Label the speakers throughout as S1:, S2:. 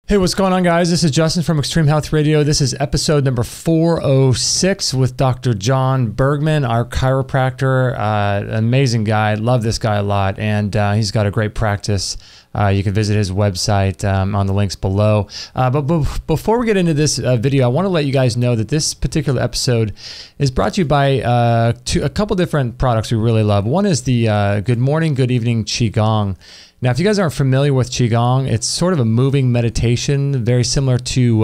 S1: Hey, what's going on, guys? This is Justin from Extreme Health Radio. This is episode number 406 with Dr. John Bergman, our chiropractor. Amazing guy. Love this guy a lot. And he's got a great practice. You can visit his website on the links below. But before we get into this video, I want to let you guys know that this particular episode is brought to you by a couple different products we really love. One is the Good Morning, Good Evening Qigong. Now, if you guys aren't familiar with Qigong, it's sort of a moving meditation, very similar to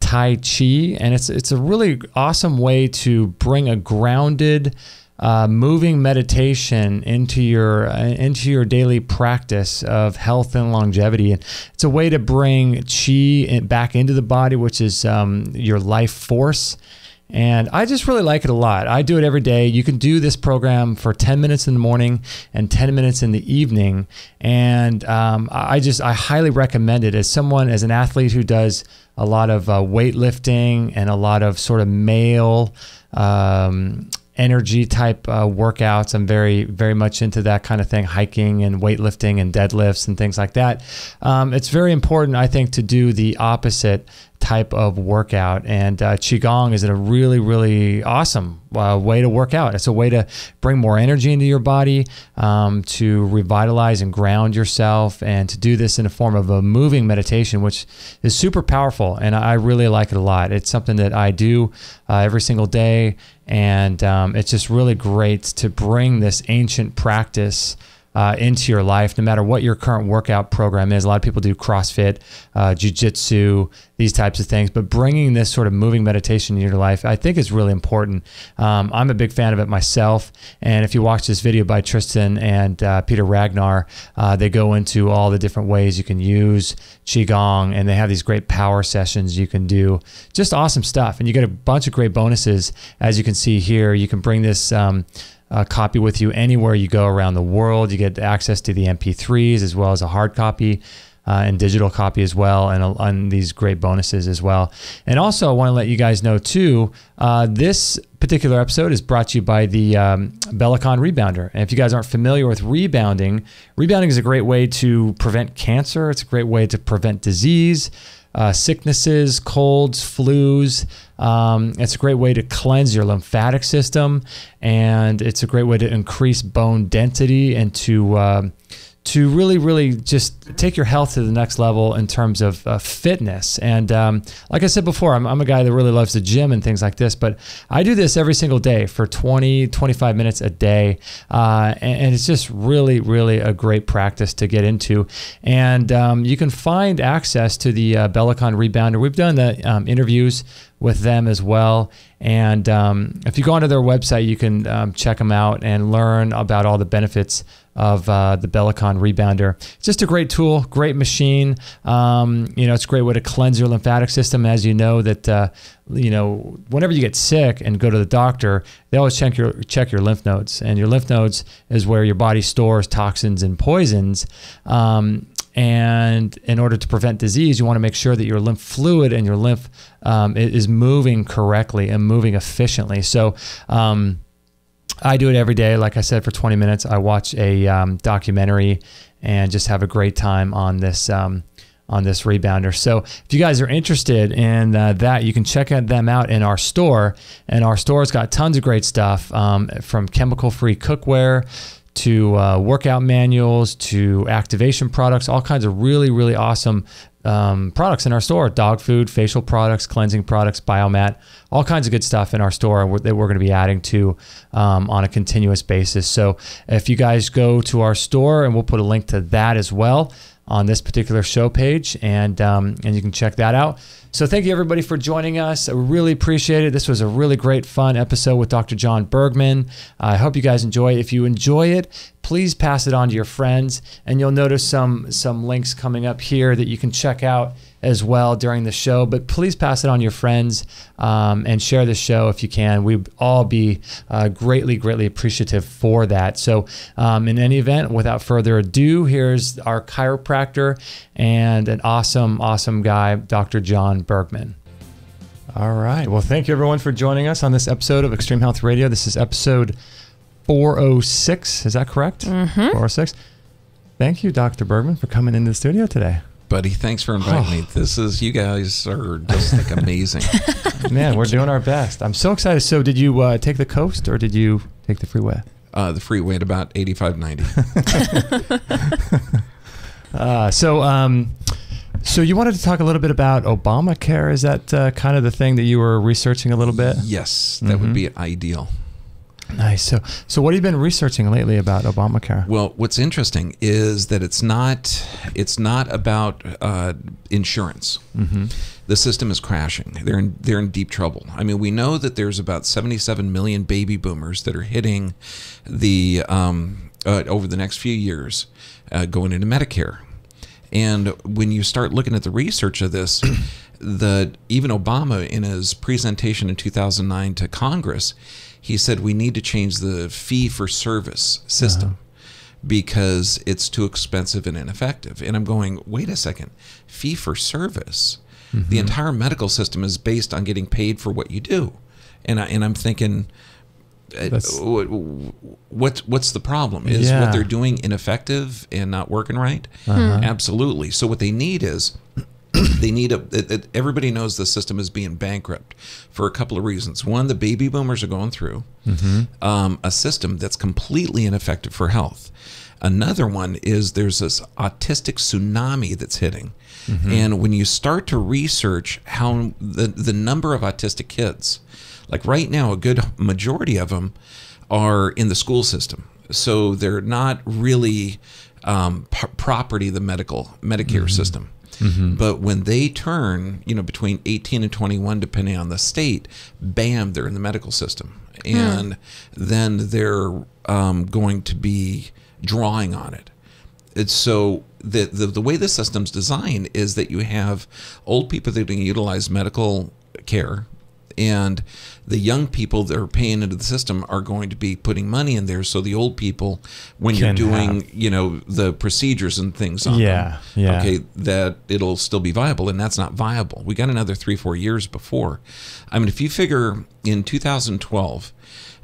S1: Tai Chi, and it's a really awesome way to bring a grounded, moving meditation into your daily practice of health and longevity. And it's a way to bring Qi back into the body, which is your life force. And I just really like it a lot. I do it every day. You can do this program for 10 minutes in the morning and 10 minutes in the evening. And I highly recommend it as an athlete who does a lot of weightlifting and a lot of sort of male energy type workouts. I'm very, very much into that kind of thing, hiking and weightlifting and deadlifts and things like that. It's very important, I think, to do the opposite type of workout, and Qigong is a really, really awesome way to work out. It's a way to bring more energy into your body, to revitalize and ground yourself, and to do this in a form of a moving meditation, which is super powerful, and I really like it a lot. It's something that I do every single day, and it's just really great to bring this ancient practice into your life, no matter what your current workout program is. A lot of people do CrossFit, jiu-jitsu, these types of things, but bringing this sort of moving meditation into your life, I think is really important. I'm a big fan of it myself, and if you watch this video by Tristan and Peter Ragnar, they go into all the different ways you can use Qigong, and they have these great power sessions you can do. Just awesome stuff, and you get a bunch of great bonuses. As you can see here, you can bring this copy with you anywhere you go around the world. You get access to the MP3s as well as a hard copy and digital copy as well, and these great bonuses as well. And also, I want to let you guys know too, this particular episode is brought to you by the Bellicon Rebounder. And if you guys aren't familiar with rebounding is a great way to prevent cancer. It's a great way to prevent disease, sicknesses, colds, flus. It's a great way to cleanse your lymphatic system, and it's a great way to increase bone density and to really, really just take your health to the next level in terms of fitness. And like I said before, I'm a guy that really loves the gym and things like this, but I do this every single day for 20, 25 minutes a day. And it's just really, really a great practice to get into. And you can find access to the Bellicon Rebounder. We've done the interviews with them as well. And if you go onto their website, you can check them out and learn about all the benefits of the Bellicon Rebounder. It's just a great tool, great machine. It's a great way to cleanse your lymphatic system. As you know that, whenever you get sick and go to the doctor, they always check your lymph nodes, and your lymph nodes is where your body stores toxins and poisons. And in order to prevent disease, you want to make sure that your lymph fluid and your lymph is moving correctly and moving efficiently. So I do it every day. Like I said, for 20 minutes, I watch a documentary and just have a great time on this rebounder. So if you guys are interested in that, you can check them out in our store. And our store's got tons of great stuff, from chemical-free cookware to workout manuals, to activation products, all kinds of really, really awesome products in our store. Dog food, facial products, cleansing products, biomat, all kinds of good stuff in our store that we're going to be adding to on a continuous basis. So if you guys go to our store, and we'll put a link to that as well on this particular show page, and you can check that out. So thank you, everybody, for joining us. I really appreciate it. This was a really great, fun episode with Dr. John Bergman. I hope you guys enjoy it. If you enjoy it, please pass it on to your friends, and you'll notice some links coming up here that you can check out as well during the show. But please pass it on to your friends, and share the show if you can. We'd all be greatly, greatly appreciative for that. So in any event, without further ado, here's our chiropractor and an awesome, awesome guy, Dr. John Bergman. All right. Well, thank you, everyone, for joining us on this episode of Extreme Health Radio. This is episode 406. Is that correct? 406. Thank you, Dr. Bergman, for coming into the studio today.
S2: buddy. Thanks for inviting me. You guys are just like amazing.
S1: Man, we're doing our best. I'm so excited. So did you take the coast or did you take the freeway?
S2: The freeway at about 85, 90.
S1: So you wanted to talk a little bit about Obamacare. Is that kind of the thing that you were researching a little bit?
S2: Yes, that would be ideal.
S1: Nice. So what have you been researching lately about Obamacare?
S2: Well, what's interesting is that it's not about insurance. Mm-hmm. The system is crashing. They're in deep trouble. I mean, we know that there's about 77 million baby boomers that are hitting the over the next few years going into Medicare. And when you start looking at the research of this, even Obama in his presentation in 2009 to Congress, he said we need to change the fee-for-service system because it's too expensive and ineffective. And I'm going, wait a second, fee-for-service? Mm-hmm. The entire medical system is based on getting paid for what you do. And I'm thinking, what's the problem? Is what they're doing ineffective and not working right? Absolutely. So what they need is everybody knows the system is being bankrupt for a couple of reasons. One, the baby boomers are going through a system that's completely ineffective for health. Another one is there's this autistic tsunami that's hitting. And when you start to research how the number of autistic kids, like right now, a good majority of them are in the school system. So they're not really property of the Medicare system. But when they turn, between 18 and 21, depending on the state, bam, they're in the medical system. And then they're going to be drawing on it. It's so the way the system's designed is that you have old people that are going to utilize medical care, and the young people that are paying into the system are going to be putting money in there. So the old people, when you're doing, the procedures and things on them, okay, that it'll still be viable, and that's not viable. We got another 3-4 years before. I mean, if you figure in 2012,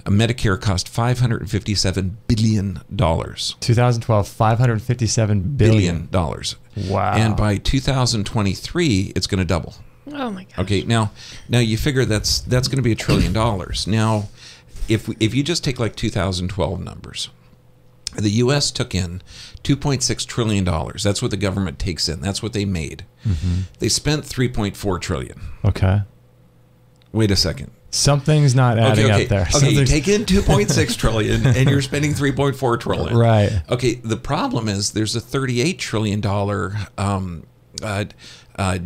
S2: Medicare cost $557 billion.
S1: 2012, $557 billion. Wow. And
S2: by 2023, it's going to double.
S3: Oh my gosh.
S2: Okay, now you figure that's going to be $1 trillion. Now, if you just take like 2012 numbers, the U.S. took in $2.6 trillion. That's what the government takes in. That's what they made. They spent $3.4 trillion.
S1: Okay.
S2: Wait a second.
S1: Something's not adding up there.
S2: Okay, you take in $2.6 trillion and you're spending $3.4 trillion.
S1: Right.
S2: Okay, the problem is there's a $38 trillion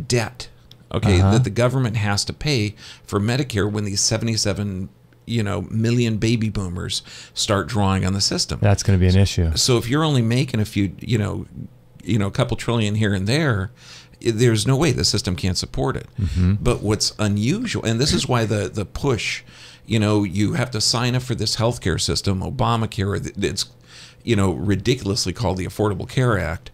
S2: debt. Okay, that the government has to pay for Medicare when these 77 million baby boomers start drawing on the system.
S1: That's going to be an issue.
S2: So if you're only making a few, a couple trillion here and there, there's no way the system can't support it. But what's unusual, and this is why the push, you have to sign up for this healthcare system, Obamacare, it's ridiculously called the Affordable Care Act.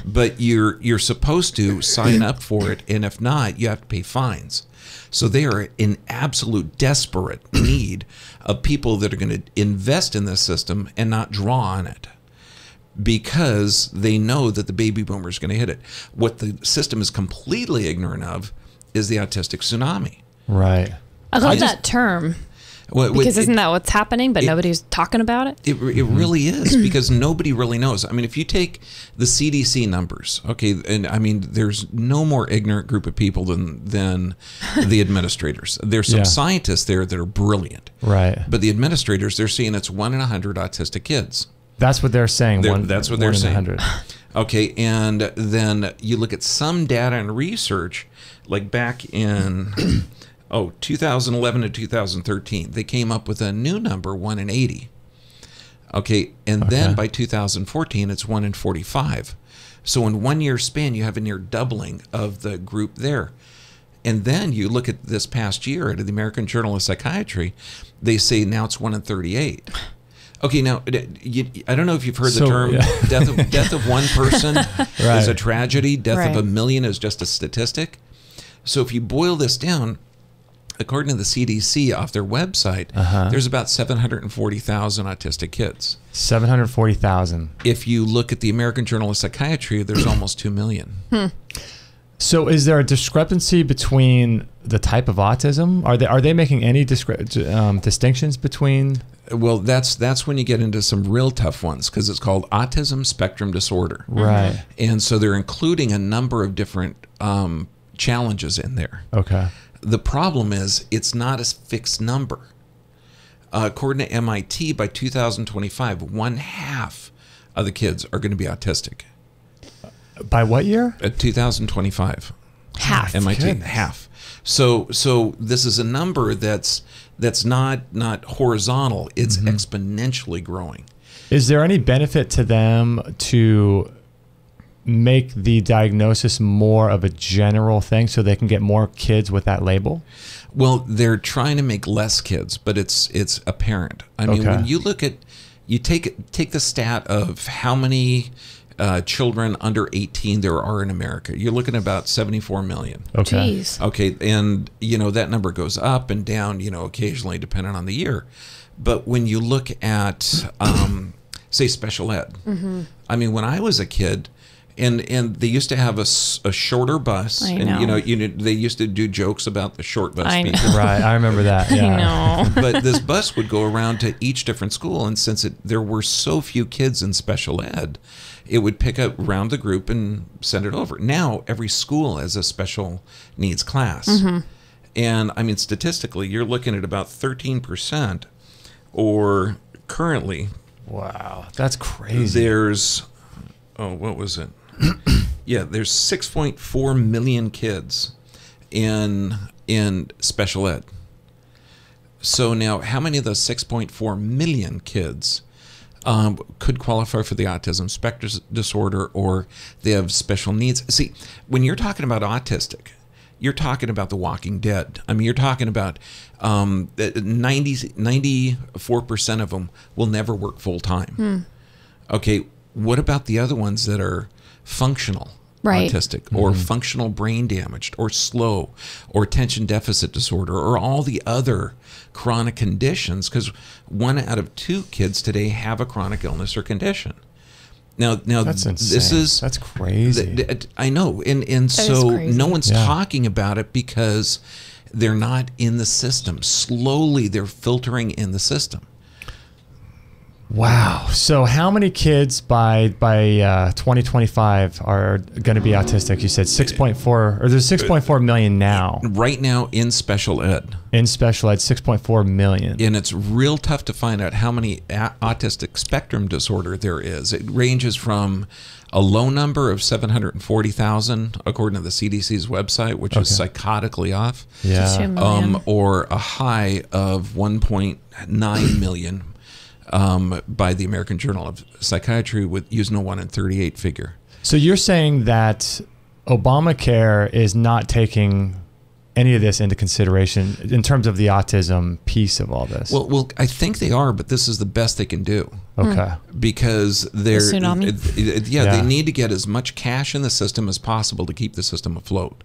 S2: But you're supposed to sign up for it, and if not, you have to pay fines. So they are in absolute desperate need of people that are going to invest in this system and not draw on it, because they know that the baby boomer is going to hit it. What the system is completely ignorant of is the autistic tsunami.
S1: Right.
S3: I love that term. Because isn't that what's happening, but nobody's talking about it?
S2: It really is, because nobody really knows. I mean, if you take the CDC numbers, okay, and I mean, there's no more ignorant group of people than the administrators. There's some scientists there that are brilliant.
S1: Right.
S2: But the administrators, they're saying it's 1 in 100 autistic kids.
S1: That's what they're saying.
S2: That's what they're saying.
S1: 100.
S2: Okay, and then you look at some data and research, like back in... 2011 to 2013, they came up with a new number, 1 in 80. Okay, and then by 2014, it's 1 in 45. So in 1 year span, you have a near doubling of the group there. And then you look at this past year at the American Journal of Psychiatry, they say now it's 1 in 38. Okay, now, I don't know if you've heard the term death of one person is a tragedy, death of a million is just a statistic. So if you boil this down, according to the CDC off their website, there's about 740,000 autistic kids.
S1: 740,000.
S2: If you look at the American Journal of Psychiatry, there's almost 2 million.
S1: So is there a discrepancy between the type of autism? Are they making any distinctions between?
S2: Well, that's when you get into some real tough ones, because it's called autism spectrum disorder.
S1: Right.
S2: And so they're including a number of different challenges in there.
S1: Okay.
S2: The problem is it's not a fixed number. According to MIT, by 2025, 1/2 of the kids are going to be autistic.
S1: By what year?
S2: 2025.
S3: Half.
S2: MIT,
S1: Goodness.
S2: half. So this is a number that's not horizontal. It's exponentially growing.
S1: Is there any benefit to them to make the diagnosis more of a general thing so they can get more kids with that label?
S2: Well, they're trying to make less kids, but it's apparent. I mean, when you look at, you take the stat of how many children under 18 there are in America. You're looking at about 74 million.
S1: Okay.
S3: Jeez.
S2: Okay, and that number goes up and down, occasionally depending on the year. But when you look at, say, special ed, I mean, when I was a kid, and they used to have a shorter bus,
S3: I
S2: and
S3: know.
S2: they used to do jokes about the short bus
S3: I know.
S2: people.
S1: Right. I remember that. Yeah.
S3: I know.
S2: But this bus would go around to each different school, and since there were so few kids in special ed, it would pick up around the group and send it over. Now every school has a special needs class, and I mean, statistically, you're looking at about 13%, or currently,
S1: Wow. That's crazy.
S2: there's, what was it? Yeah, there's 6.4 million kids in special ed. So now, how many of those 6.4 million kids could qualify for the autism spectrum disorder, or they have special needs? See, when you're talking about autistic, you're talking about The Walking Dead. I mean, you're talking about 94% of them will never work full time. Okay, what about the other ones that are functional autistic, or functional brain damaged, or slow, or attention deficit disorder, or all the other chronic conditions? Because 1 out of 2 kids today have a chronic illness or condition. Now
S1: That's insane. That's crazy.
S2: I know, and so
S3: crazy.
S2: no one's talking about it because they're not in the system. Slowly, they're filtering in the system.
S1: Wow. So how many kids by 2025 are going to be autistic? You said 6.4, or there's 6.4 million now.
S2: Right now in special ed.
S1: In special ed, 6.4 million.
S2: And it's real tough to find out how many autistic spectrum disorder there is. It ranges from a low number of 740,000, according to the CDC's website, which is psychotically off, or a high of 1.9 million. By the American Journal of Psychiatry, with using a 1 in 38 figure.
S1: So you're saying that Obamacare is not taking any of this into consideration in terms of the autism piece of all this?
S2: Well, I think they are, but this is the best they can do.
S1: Okay.
S2: Because they're
S3: tsunami?
S2: They need to get as much cash in the system as possible to keep the system afloat.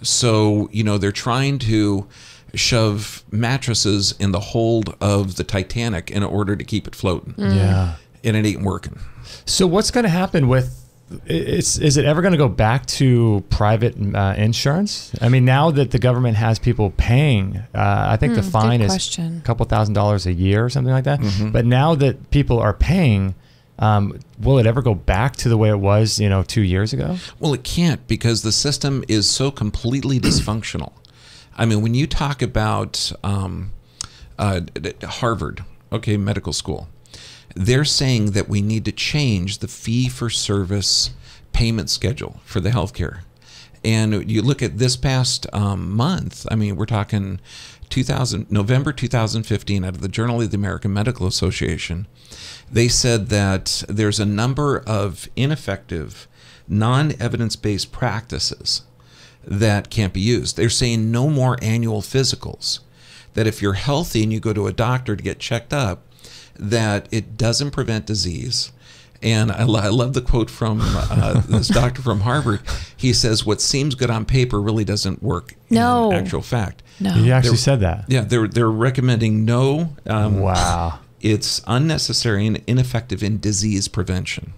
S2: So, they're trying to shove mattresses in the hold of the Titanic in order to keep it floating.
S1: Yeah.
S2: And it ain't working.
S1: So what's going to happen with, is it ever going to go back to private insurance? I mean, now that the government has people paying, I think the fine is a couple $1,000s a year or something like that. But now that people are paying, will it ever go back to the way it was, 2 years ago?
S2: Well, it can't, because the system is so completely dysfunctional. I mean, when you talk about Harvard, medical school, they're saying that we need to change the fee-for-service payment schedule for the healthcare. And you look at this past month, I mean, we're talking November 2015, out of the Journal of the American Medical Association, they said that there's a number of ineffective, non-evidence-based practices that can't be used. They're saying no more annual physicals, that if you're healthy and you go to a doctor to get checked up, that it doesn't prevent disease, And I love the quote from this doctor from Harvard. He says, what seems good on paper really doesn't work in actual fact.
S1: No. He actually said that.
S2: Yeah, they're recommending no.
S1: Wow.
S2: It's unnecessary and ineffective in disease prevention.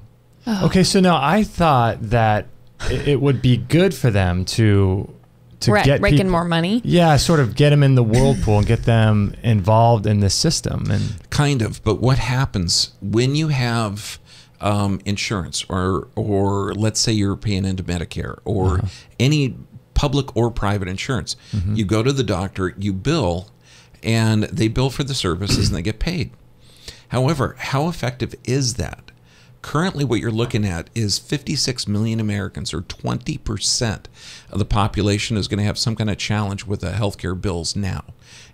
S1: Oh. Okay, so now I thought that it would be good for them to get
S3: raking
S1: people,
S3: more money.
S1: Yeah, sort of get them in the whirlpool and get them involved in the system. And
S2: kind of, but what happens when you have insurance, or let's say you're paying into Medicare or any public or private insurance, you go to the doctor, you bill, and they bill for the services and they get paid. However, how effective is that? Currently, what you're looking at is 56 million Americans, or 20% of the population, is going to have some kind of challenge with the healthcare bills now.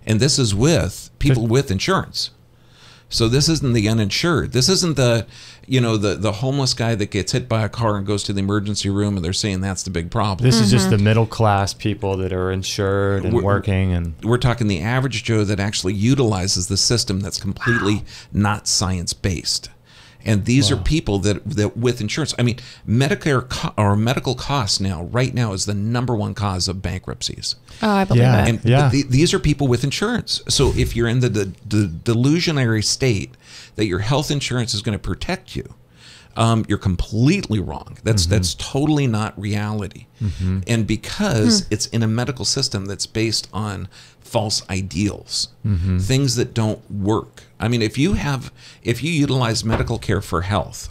S2: And this is with people with insurance. So this isn't the uninsured. This isn't the, the homeless guy that gets hit by a car and goes to the emergency room and they're saying that's the big problem.
S1: This is just the middle class people that are insured and working. And
S2: we're talking the average Joe that actually utilizes the system that's completely not science-based. And these are people that with insurance. I mean, Medicare or medical costs right now is the #1 cause of bankruptcies.
S3: Oh, I believe it.
S2: And these are people with insurance. So if you're in the delusionary state that your health insurance is going to protect you, you're completely wrong. That's totally not reality. And because it's in a medical system that's based on false ideals, things that don't work. I mean, if you utilize medical care for health,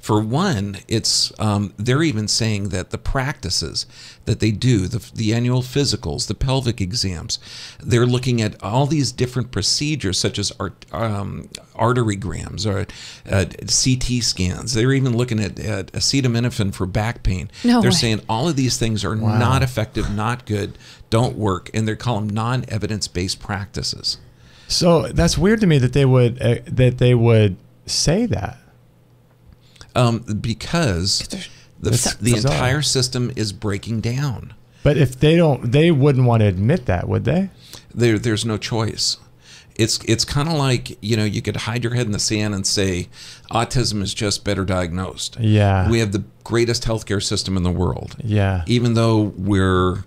S2: for one, it's they're even saying that the practices that they do, the annual physicals, the pelvic exams, they're looking at all these different procedures such as arterograms or CT scans. They're even looking at acetaminophen for back pain. They're saying all of these things are not effective, not good, don't work, and they call them non-evidence-based practices.
S1: So that's weird to me that they would say that.
S2: Because the entire system is breaking down.
S1: But if they wouldn't want to admit that, would they?
S2: There's no choice. It's kind of like, you could hide your head in the sand and say autism is just better diagnosed.
S1: Yeah.
S2: We have the greatest healthcare system in the world.
S1: Yeah.
S2: Even though we're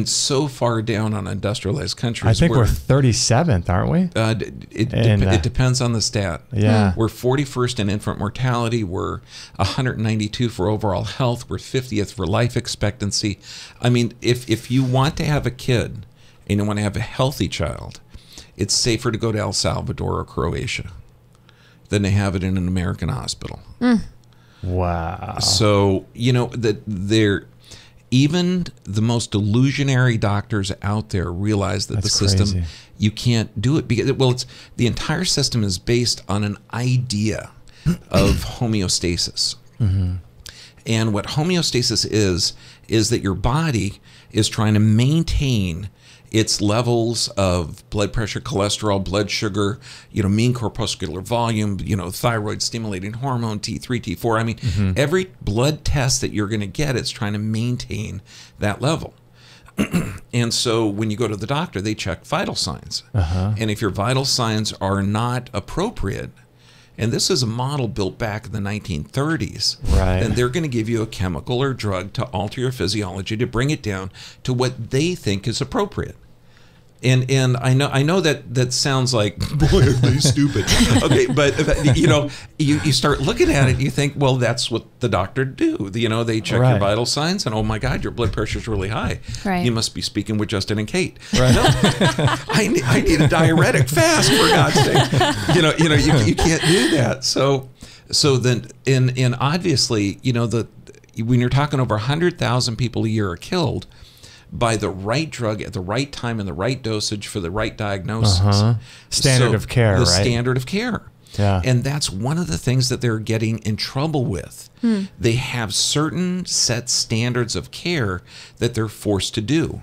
S2: so far down on industrialized countries.
S1: I think we're 37th, aren't we?
S2: It depends on the stat.
S1: Yeah.
S2: We're 41st in infant mortality. We're 192 for overall health. We're 50th for life expectancy. I mean, if you want to have a kid and you want to have a healthy child, it's safer to go to El Salvador or Croatia than to have it in an American hospital.
S1: Wow.
S2: So, that even the most delusionary doctors out there realize that the system, you can't do it because, it's the entire system is based on an idea of homeostasis. And what homeostasis is that your body is trying to maintain its levels of blood pressure, cholesterol, blood sugar, mean corpuscular volume, thyroid stimulating hormone, T3, T4. I mean, every blood test that you're going to get, it's trying to maintain that level. And so when you go to the doctor, they check vital signs. And if your vital signs are not appropriate, and this is a model built back in the 1930s, then they're going to give you a chemical or drug to alter your physiology to bring it down to what they think is appropriate. And I know that sounds like boy, stupid. Okay, but you start looking at it, and you think, well, that's what the doctor do. They check your vital signs, and oh my God, your blood pressure is really high. You must be speaking with Justin and Kate. No, I need a diuretic fast, for God's sake. You can't do that. So then, and obviously, when you're talking over 100,000 people a year are killed by the right drug at the right time and the right dosage for the right diagnosis.
S1: Standard of care,
S2: the standard of care.
S1: Yeah.
S2: And that's one of the things that they're getting in trouble with. They have certain set standards of care that they're forced to do.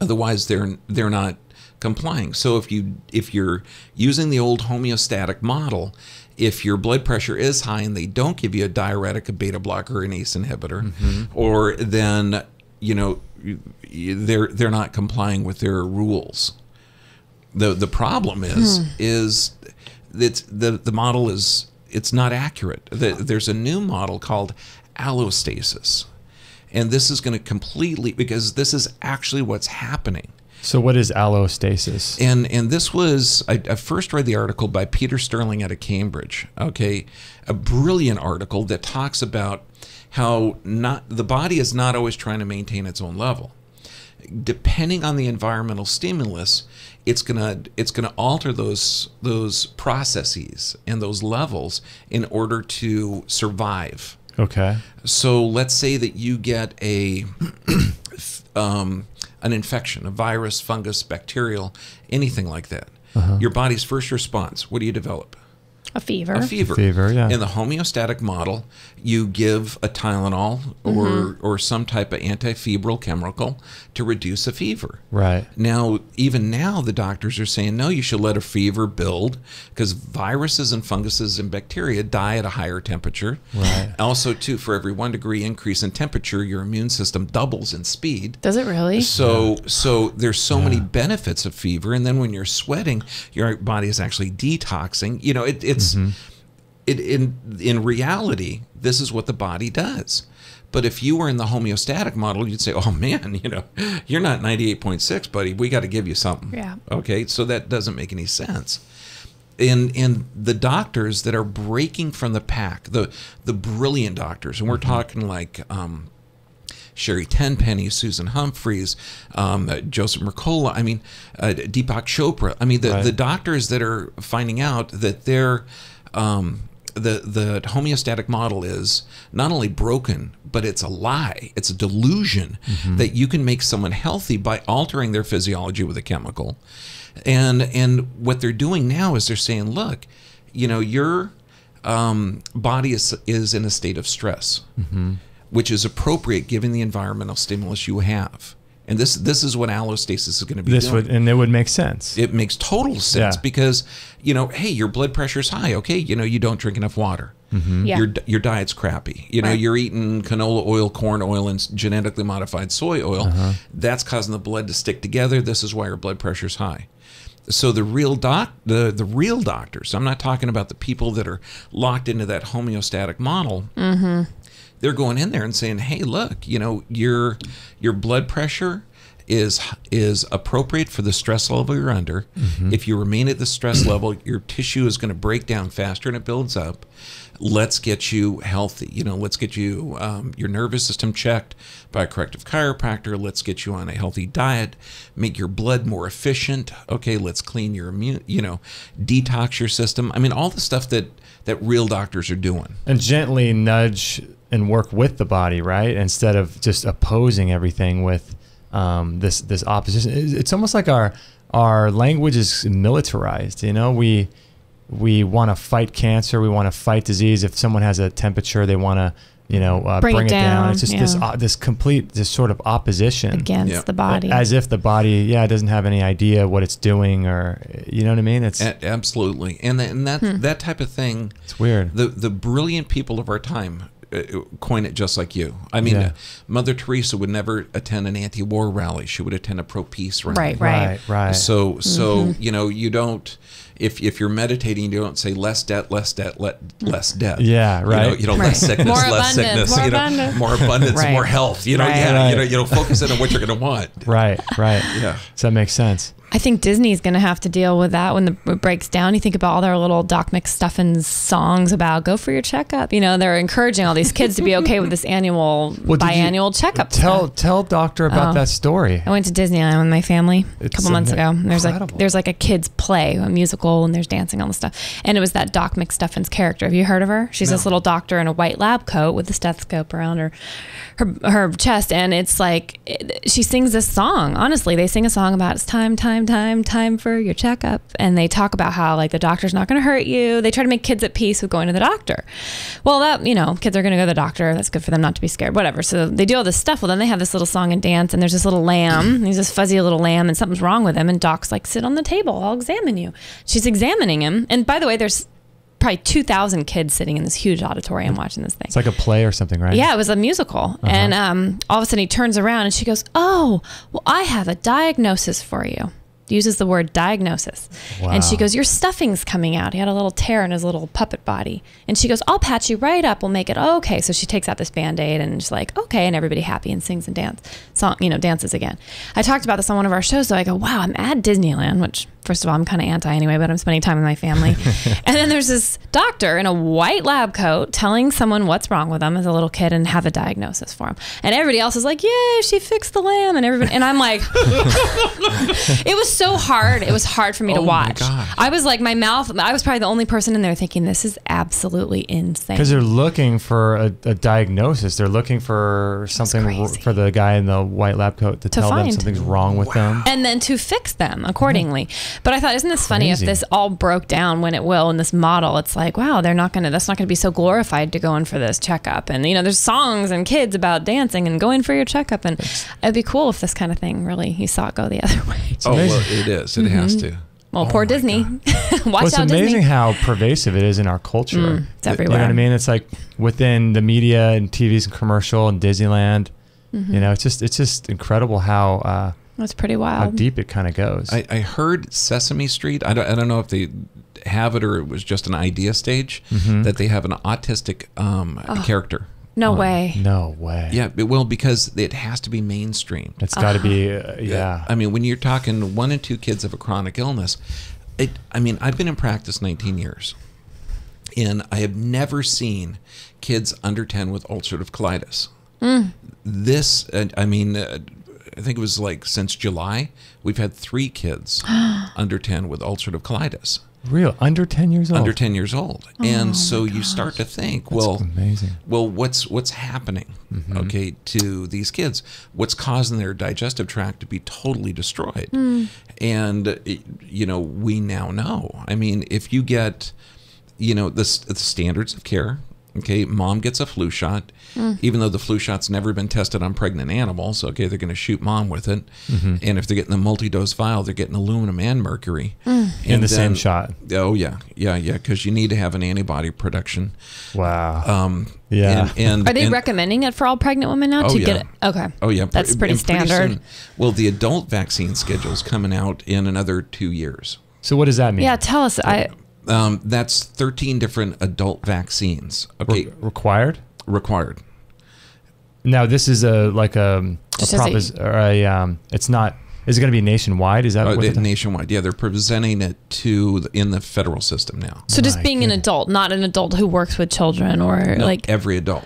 S2: Otherwise, they're not complying. So if you're using the old homeostatic model, if your blood pressure is high and they don't give you a diuretic, a beta blocker, an ACE inhibitor, or then they're not complying with their rules. The problem is that the model is it's not accurate. There's a new model called allostasis. And this is going to completely, because this is actually what's happening.
S1: So what is allostasis?
S2: And this was, I first read the article by Peter Sterling out of Cambridge, okay? A brilliant article that talks about how the body is not always trying to maintain its own level. Depending on the environmental stimulus, it's gonna alter those processes and those levels in order to survive.
S1: Okay.
S2: So let's say that you get an infection, a virus, fungus, bacterial, anything like that. Your body's first response, what do you develop?
S3: A fever.
S2: A fever.
S1: Fever, yeah.
S2: In the homeostatic model, you give a Tylenol or some type of antifebrile chemical to reduce a fever.
S1: Right.
S2: Now, even now, the doctors are saying, no, you should let a fever build because viruses and funguses and bacteria die at a higher temperature.
S1: Right.
S2: Also, too, for every 1 degree increase in temperature, your immune system doubles in speed.
S3: Does it really?
S2: So there's so many benefits of fever. And then when you're sweating, your body is actually detoxing. You know, in reality, this is what the body does. But if you were in the homeostatic model, you'd say, oh man, you know, you're not 98.6, buddy. We got to give you something.
S3: Yeah.
S2: Okay. So that doesn't make any sense. And the doctors that are breaking from the pack, the brilliant doctors, and we're talking like Sherry Tenpenny, Susan Humphreys, Joseph Mercola, I mean, Deepak Chopra. I mean, the doctors that are finding out that they're the homeostatic model is not only broken, but it's a lie. It's a delusion that you can make someone healthy by altering their physiology with a chemical. And what they're doing now is they're saying, look, you know, your body is in a state of stress, which is appropriate given the environmental stimulus you have. And this is what allostasis is going to be doing.
S1: And it would make sense.
S2: It makes total sense because, you know, hey, your blood pressure's high. Okay, you know, you don't drink enough water. Your diet's crappy. You know, you're eating canola oil, corn oil, and genetically modified soy oil. That's causing the blood to stick together. This is why your blood pressure's high. So the real real doctors, I'm not talking about the people that are locked into that homeostatic model. They're going in there and saying, hey, look, you know, your blood pressure is appropriate for the stress level you're under. If you remain at the stress level, your tissue is going to break down faster and it builds up. Let's get you healthy. You know, let's get you your nervous system checked by a corrective chiropractor. Let's get you on a healthy diet, make your blood more efficient. Okay, let's clean your immune, you know, detox your system. I mean, all the stuff that real doctors are doing.
S1: And gently nudge and work with the body, right? Instead of just opposing everything with this opposition. It's almost like our language is militarized. You know, we want to fight cancer. We want to fight disease. If someone has a temperature, they want to, you know, bring it down. It's just this sort of opposition
S3: against the body,
S1: as if the body, doesn't have any idea what it's doing, or you know what I mean? It's
S2: absolutely, and that type of thing.
S1: It's weird.
S2: The brilliant people of our time coin it just like you. I mean, Mother Teresa would never attend an anti-war rally. She would attend a pro-peace rally.
S1: Right.
S2: So you know, you don't. If you're meditating, you don't say less debt, less debt.
S1: Yeah, right.
S2: You know, less sickness, less sickness. More abundance, more health. You know, you know, focus in on what you're going to want.
S1: Right. Yeah. Does that make sense?
S3: I think Disney's going to have to deal with that when it breaks down. You think about all their little Doc McStuffins songs about go for your checkup. You know, they're encouraging all these kids to be okay with this biannual checkup.
S1: Tell doctor about that story.
S3: I went to Disneyland with my family a couple months ago. And there's like a kids play, a musical, and there's dancing, all this stuff. And it was that Doc McStuffins character. Have you heard of her? She's this little doctor in a white lab coat with a stethoscope around her chest, and it's like she sings this song. Honestly, they sing a song about it's time for your checkup, and they talk about how like the doctor's not going to hurt you. They try to make kids at peace with going to the doctor. Well, that, you know, kids are going to go to the doctor. That's good for them not to be scared, whatever. So they do all this stuff. Well, then they have this little song and dance, and there's this little lamb. He's this fuzzy little lamb, and something's wrong with him. And Doc's like, sit on the table, I'll examine you. She's examining him, and by the way, there's probably 2,000 kids sitting in this huge auditorium watching this thing.
S1: It's like a play or something, right?
S3: Yeah, it was a musical. And all of a sudden he turns around and she goes, oh, well, I have a diagnosis for you. uses the word diagnosis.
S1: Wow.
S3: And she goes, your stuffing's coming out. He had a little tear in his little puppet body. And she goes, I'll patch you right up. We'll make it okay. So she takes out this Band-Aid and she's like, okay. And everybody happy and sings and dances again. I talked about this on one of our shows. So I go, wow, I'm at Disneyland, which first of all, I'm kind of anti anyway, but I'm spending time with my family. And then there's this doctor in a white lab coat telling someone what's wrong with them as a little kid and have a diagnosis for him. And everybody else is like, yay, she fixed the lamb. And everybody, and I'm like, it was so hard. It was hard for me to watch. I was like, I was probably the only person in there thinking, this is absolutely insane.
S1: Because they're looking for a diagnosis. They're looking for something for the guy in the white lab coat to tell them something's wrong with them.
S3: And then to fix them accordingly. But I thought, isn't this funny if this all broke down when it will in this model? It's like, wow, that's not going to be so glorified to go in for this checkup. And, there's songs and kids about dancing and going for your checkup. And it'd be cool if this kind of thing really, you saw it go the other way.
S2: Well, it is. It has to.
S3: Well, poor Disney.
S1: It's amazing how pervasive it is in our culture.
S3: It's everywhere.
S1: You know what I mean? It's like within the media and TVs and commercial and Disneyland. It's just incredible how
S3: that's pretty wild.
S1: How deep it kind of goes.
S2: I heard Sesame Street. I don't know if they have it or it was just an idea stage that they have an autistic character.
S3: No way.
S1: No way.
S2: Yeah, because it has to be mainstream.
S1: It's got to be, yeah.
S2: I mean, when you're talking 1 in 2 kids have a chronic illness, I've been in practice 19 years, and I have never seen kids under 10 with ulcerative colitis. This, I think it was like since July, we've had 3 kids under 10 with ulcerative colitis.
S1: Real? Under 10 years old?
S2: Under 10 years old. And so you start to think,
S1: That's amazing.
S2: Well, what's happening, okay, to these kids? What's causing their digestive tract to be totally destroyed? And, we now know. I mean, if you get, the standards of care, okay, mom gets a flu shot, even though the flu shot's never been tested on pregnant animals. Okay, they're going to shoot mom with it. And if they're getting the multi-dose vial, they're getting aluminum and mercury.
S1: In the same shot.
S2: Oh, yeah, because you need to have an antibody production.
S1: Wow. Yeah.
S3: And are they recommending it for all pregnant women now to get it? Okay.
S2: Oh, yeah.
S3: That's pretty standard.
S2: Well, the adult vaccine schedule is coming out in another 2 years.
S1: So what does that mean?
S3: Yeah, tell us.
S2: That's 13 different adult vaccines. Okay.
S1: Required?
S2: Required.
S1: Now, this is it's not, is it going to be nationwide? Is that
S2: nationwide? Yeah, they're presenting it in the federal system now.
S3: So just being an adult, not an adult who works with children
S2: every adult.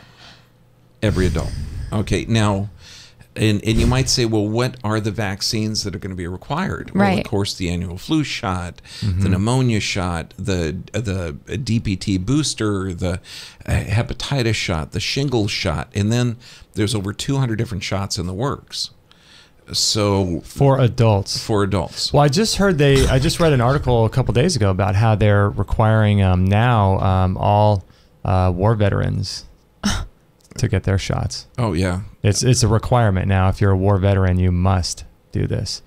S2: Every adult. Okay, now, and you might say, well, what are the vaccines that are going to be required?
S3: Right.
S2: Well, of course, the annual flu shot, the pneumonia shot, the DPT booster, the hepatitis shot, the shingles shot, and then there's over 200 different shots in the works. So
S1: for adults.
S2: Well,
S1: I just read an article a couple days ago about how they're requiring now all war veterans to get their shots.
S2: Oh yeah,
S1: it's a requirement now. If you're a war veteran, you must do this.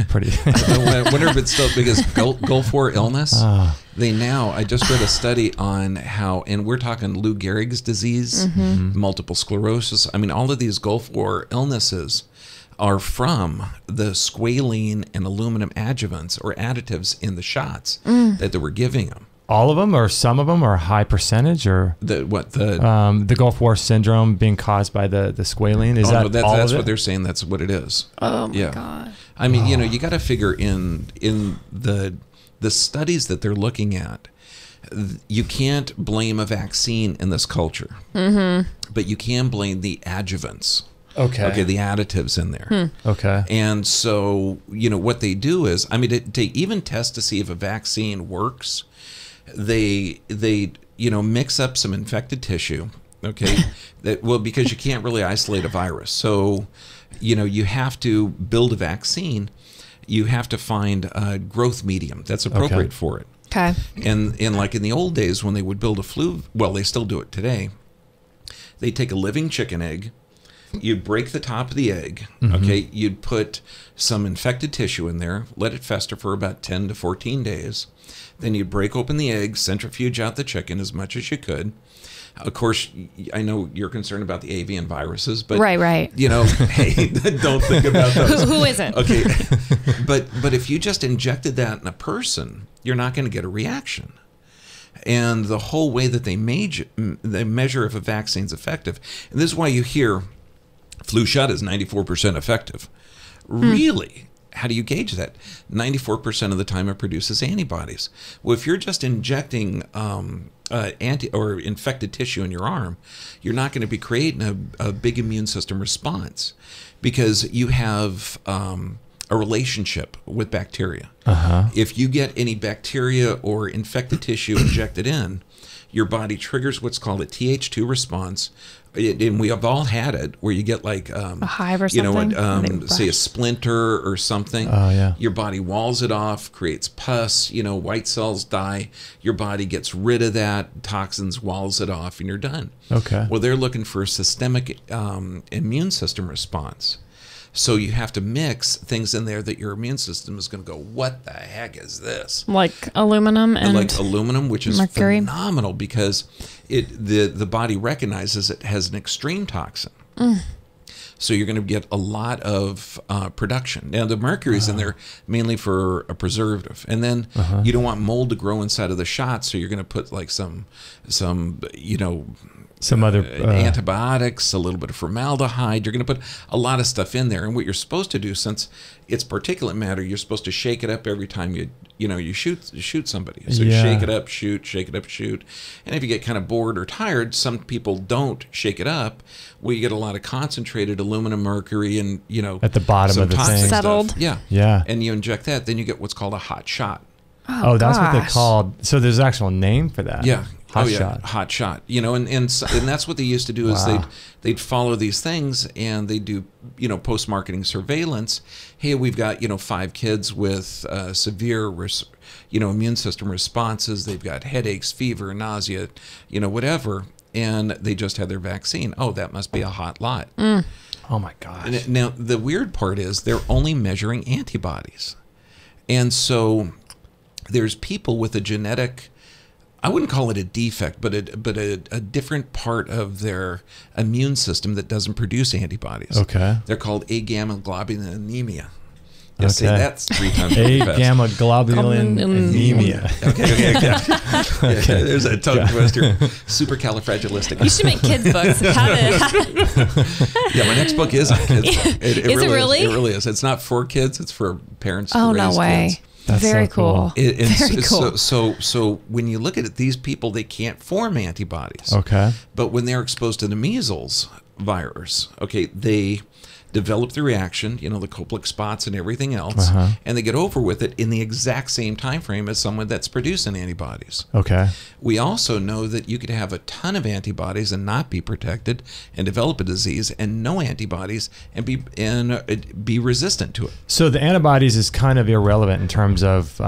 S1: Pretty.
S2: I wonder if it's still because Gulf War illness. I just read a study on how, and we're talking Lou Gehrig's disease, multiple sclerosis. I mean, all of these Gulf War illnesses are from the squalene and aluminum adjuvants or additives in the shots that they were giving them.
S1: All of them, or some of them, or a high percentage, or the Gulf War syndrome being caused by the squalene? Is that all
S2: that's
S1: of it?
S2: what they're saying. That's what it is.
S3: Oh my God!
S2: I mean, you got to figure in the studies that they're looking at. You can't blame a vaccine in this culture, but you can blame the adjuvants. Okay, the additives in there.
S1: Okay.
S2: And so, what they do is, I mean, to even test to see if a vaccine works, they mix up some infected tissue, okay, because you can't really isolate a virus. So, you have to build a vaccine. You have to find a growth medium that's appropriate for it.
S3: Okay.
S2: And like in the old days when they would build a flu, well, they still do it today. They take a living chicken egg, you'd break the top of the egg, okay, you'd put some infected tissue in there, let it fester for about 10 to 14 days. Then you'd break open the egg, centrifuge out the chicken as much as you could, Of course, I know you're concerned about the avian viruses, but
S3: right.
S2: Hey, don't think about those.
S3: Who isn't?
S2: Okay, but if you just injected that in a person, you're not going to get a reaction. And the whole way that they measure if a vaccine's effective, and this is why you hear flu shot is 94% effective. Really? How do you gauge that? 94% of the time it produces antibodies. Well, if you're just injecting or infected tissue in your arm, you're not going to be creating a big immune system response because you have a relationship with bacteria. If you get any bacteria or infected tissue injected in, your body triggers what's called a Th2 response. And we have all had it, where you get like a
S3: hive or something.
S2: Say a splinter or something.
S1: Oh, yeah.
S2: Your body walls it off, creates pus. White cells die. Your body gets rid of that. Toxins walls it off, and you're done.
S1: Okay.
S2: Well, they're looking for a systemic immune system response. So you have to mix things in there that your immune system is going to go, what the heck is this?
S3: Like aluminum and
S2: which is
S3: mercury.
S2: Phenomenal because the body recognizes it has an extreme toxin. So you're going to get a lot of production. Now the mercury is in there mainly for a preservative, and then you don't want mold to grow inside of the shot, so you're going to put like some other antibiotics, a little bit of formaldehyde. You're going to put a lot of stuff in there. And what you're supposed to do, since it's particulate matter, you're supposed to shake it up every time you shoot somebody. So you shake it up, shoot. And if you get kind of bored or tired, some people don't shake it up. Well, you get a lot of concentrated aluminum, mercury, and
S1: at the bottom of the thing,
S3: settled.
S2: Stuff. Yeah. And you inject that, then you get what's called a hot shot.
S1: Oh, that's what they're called. So there's an actual name for that.
S2: Yeah.
S1: Hot shot.
S2: Hot shot. And that's what they used to do is they'd follow these things, and they do post-marketing surveillance. Hey, we've got 5 kids with severe immune system responses. They've got headaches, fever, nausea, whatever, and they just had their vaccine. Oh, that must be a hot lot.
S1: Oh my gosh.
S2: Now the weird part is they're only measuring antibodies, and so there's people with a genetic, I wouldn't call it a defect, but a different part of their immune system that doesn't produce antibodies.
S1: Okay.
S2: They're called A-gamma globulin anemia. Yeah, say that's 3 times.
S1: A-gamma globulin anemia.
S2: Okay. There's a tongue twister. Supercalifragilistic.
S3: You should make kids books.
S2: Yeah, my next book is on kids.
S3: Is it really?
S2: It really is. It's not for kids. It's for parents to
S3: Oh,
S2: raise
S3: no way.
S2: kids.
S1: That's
S3: Very
S1: so cool.
S3: Very cool.
S2: So when you look at it, these people, they can't form antibodies.
S1: Okay.
S2: But when they're exposed to the measles virus, they develop the reaction, the Koplik spots and everything else, and they get over with it in the exact same time frame as someone that's producing antibodies.
S1: Okay.
S2: We also know that you could have a ton of antibodies and not be protected and develop a disease, and no antibodies and be resistant to it.
S1: So the antibodies is kind of irrelevant in terms of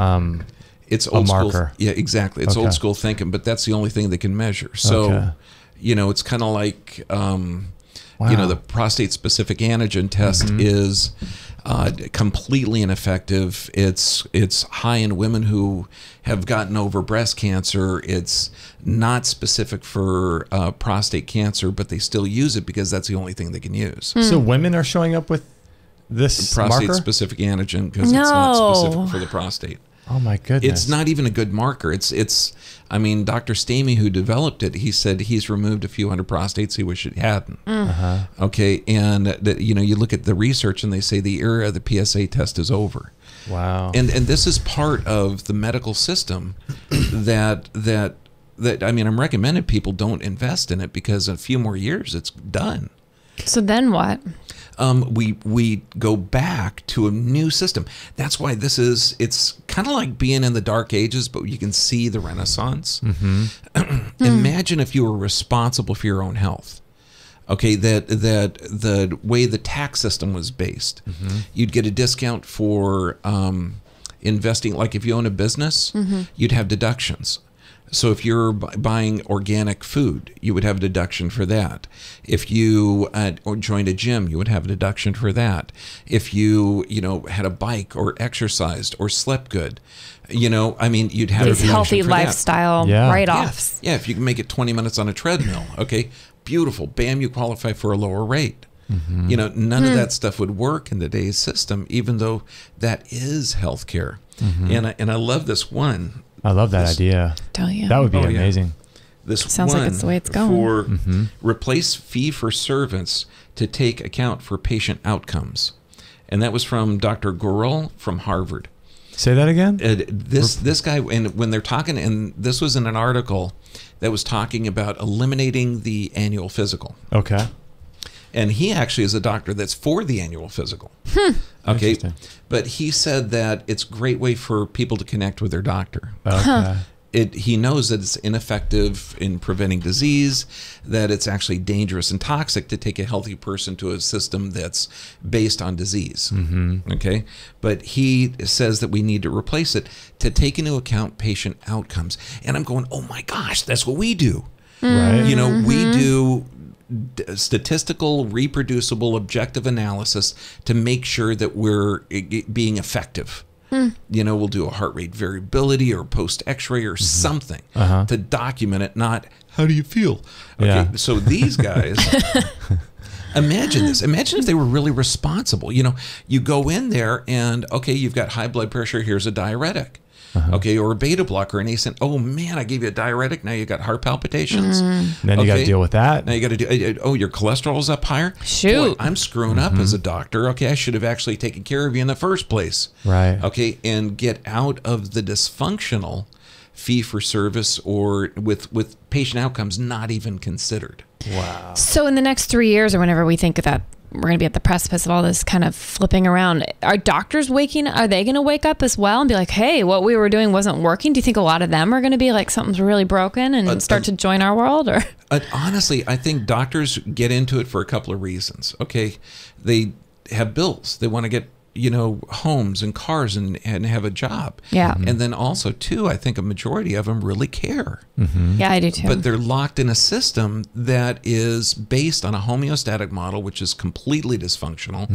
S2: it's old
S1: marker.
S2: School. Yeah, exactly. It's old school thinking, but that's the only thing they can measure. So, it's kind of like the prostate-specific antigen test is completely ineffective. It's high in women who have gotten over breast cancer. It's not specific for prostate cancer, but they still use it because that's the only thing they can use.
S1: So women are showing up with this
S2: prostate-specific antigen because it's not specific for the prostate.
S1: Oh my goodness!
S2: It's not even a good marker. I mean, Dr. Stamey, who developed it, he said he's removed a few hundred prostates he wished he hadn't. Okay, and you look at the research and they say the era of the PSA test is over.
S1: Wow.
S2: And this is part of the medical system that I mean, I'm recommending people don't invest in it because in a few more years it's done.
S3: So then what?
S2: We go back to a new system. That's why it's kind of like being in the Dark Ages, but you can see the Renaissance. Imagine if you were responsible for your own health. Okay, that the way the tax system was based, you'd get a discount for investing. Like if you own a business, you'd have deductions. So if you're buying organic food, you would have a deduction for that. If you or joined a gym, you would have a deduction for that. If you had a bike or exercised or slept good, I mean, you'd have
S3: these
S2: a
S3: healthy
S2: for
S3: lifestyle write-offs.
S2: Yeah, if you can make it 20 minutes on a treadmill, okay, beautiful. Bam, you qualify for a lower rate. None of that stuff would work in today's system, even though that is healthcare. And I love this one.
S1: I love that idea.
S3: Tell you.
S1: That would be amazing.
S2: This
S3: sounds like it's the way it's going.
S2: For replace fee-for-service to take account for patient outcomes. And that was from Dr. Gorel from Harvard.
S1: Say that again?
S2: This guy, and when they're talking, and this was in an article that was talking about eliminating the annual physical.
S1: Okay.
S2: And he actually is a doctor that's for the annual physical. Okay. But he said that it's a great way for people to connect with their doctor.
S1: Okay.
S2: He knows that it's ineffective in preventing disease, that it's actually dangerous and toxic to take a healthy person to a system that's based on disease. Okay. But he says that we need to replace it to take into account patient outcomes. And I'm going, oh my gosh, that's what we do.
S1: Right.
S2: We do statistical, reproducible, objective analysis to make sure that we're being effective. We'll do a heart rate variability or post x-ray or something to document it, not how do you feel? Okay, so these guys, imagine this. Imagine if they were really responsible. You go in there and, okay, you've got high blood pressure, here's a diuretic. Okay, or a beta blocker, and he said, "Oh man, I gave you a diuretic. Now you got heart palpitations.
S1: Then you got to deal with that.
S2: Now you got to do. Oh, your cholesterol's up higher.
S3: Shoot,
S2: boy, I'm screwing up as a doctor. Okay, I should have actually taken care of you in the first place.
S1: Right.
S2: Okay, and get out of the dysfunctional fee for service or with patient outcomes not even considered.
S1: Wow.
S3: So in the next 3 years, or whenever we think that we're going to be at the precipice of all this kind of flipping around, are doctors are they going to wake up as well and be like, hey, what we were doing wasn't working? Do you think a lot of them are going to be like, something's really broken and start to join our world? Or
S2: honestly, I think doctors get into it for a couple of reasons. Okay, they have bills. They want to get homes and cars and have a job.
S3: Yeah.
S2: And then also, too, I think a majority of them really care.
S3: Yeah, I do too.
S2: But they're locked in a system that is based on a homeostatic model, which is completely dysfunctional,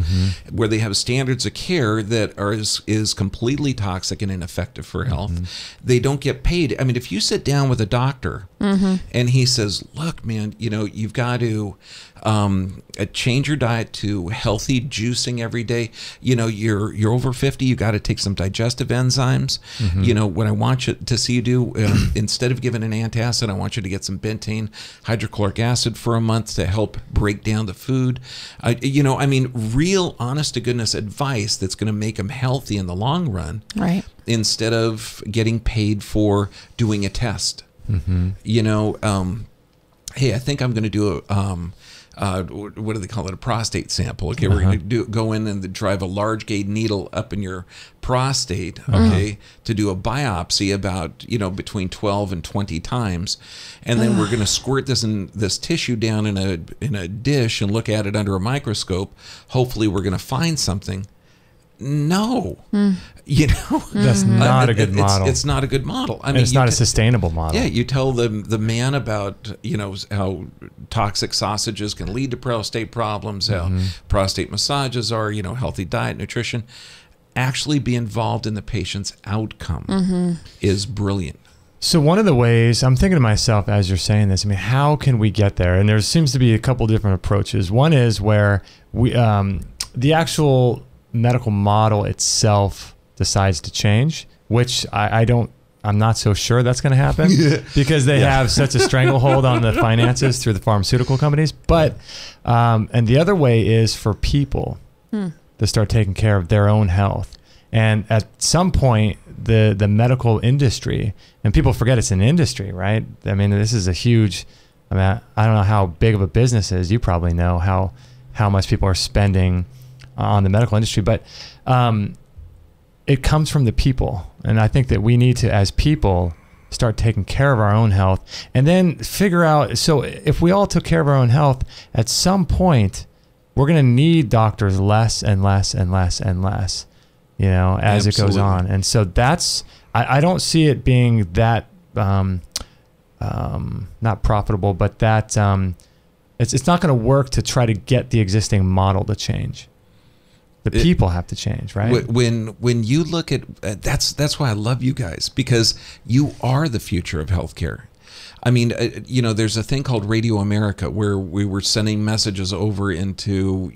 S2: where they have standards of care that is completely toxic and ineffective for health. They don't get paid. I mean, if you sit down with a doctor and he says, look, man, you've got to change your diet to healthy juicing every day. You're over 50, you got to take some digestive enzymes. What I want you to see you do, instead of giving an antacid, I want you to get some bentane hydrochloric acid for a month to help break down the food. Real honest to goodness advice that's going to make them healthy in the long run. Right. Instead of getting paid for doing a test. Hey, I think I'm going to do what do they call it? A prostate sample. Okay, we're going to go in and drive a large gauge needle up in your prostate. Okay, to do a biopsy about between 12 and 20 times, and then we're going to squirt this tissue down in a dish and look at it under a microscope. Hopefully, we're going to find something. No,
S1: that's not a good model.
S2: It's not a good model. I
S1: mean, it's not a sustainable model.
S2: Yeah, you tell the man about how toxic sausages can lead to prostate problems, how prostate massages are, healthy diet, nutrition. Actually, be involved in the patient's outcome is brilliant.
S1: So one of the ways I'm thinking to myself as you're saying this, I mean, how can we get there? And there seems to be a couple different approaches. One is where we the actual medical model itself decides to change, which I'm not so sure that's going to happen because they have such a stranglehold on the finances through the pharmaceutical companies. But, and the other way is for people to start taking care of their own health. And at some point, the medical industry, and people forget it's an industry, right? I mean, this is a huge, I don't know how big of a business is. You probably know how much people are spending on the medical industry, but it comes from the people. And I think that we need to, as people, start taking care of our own health and then figure out, so if we all took care of our own health, at some point, we're going to need doctors less and less and less and less, as it goes on. And so I don't see it being that not profitable, but that it's not going to work to try to get the existing model to change. The people have to change, right?
S2: When you look at that's why I love you guys, because you are the future of healthcare. I mean, there's a thing called Radio America where we were sending messages over into,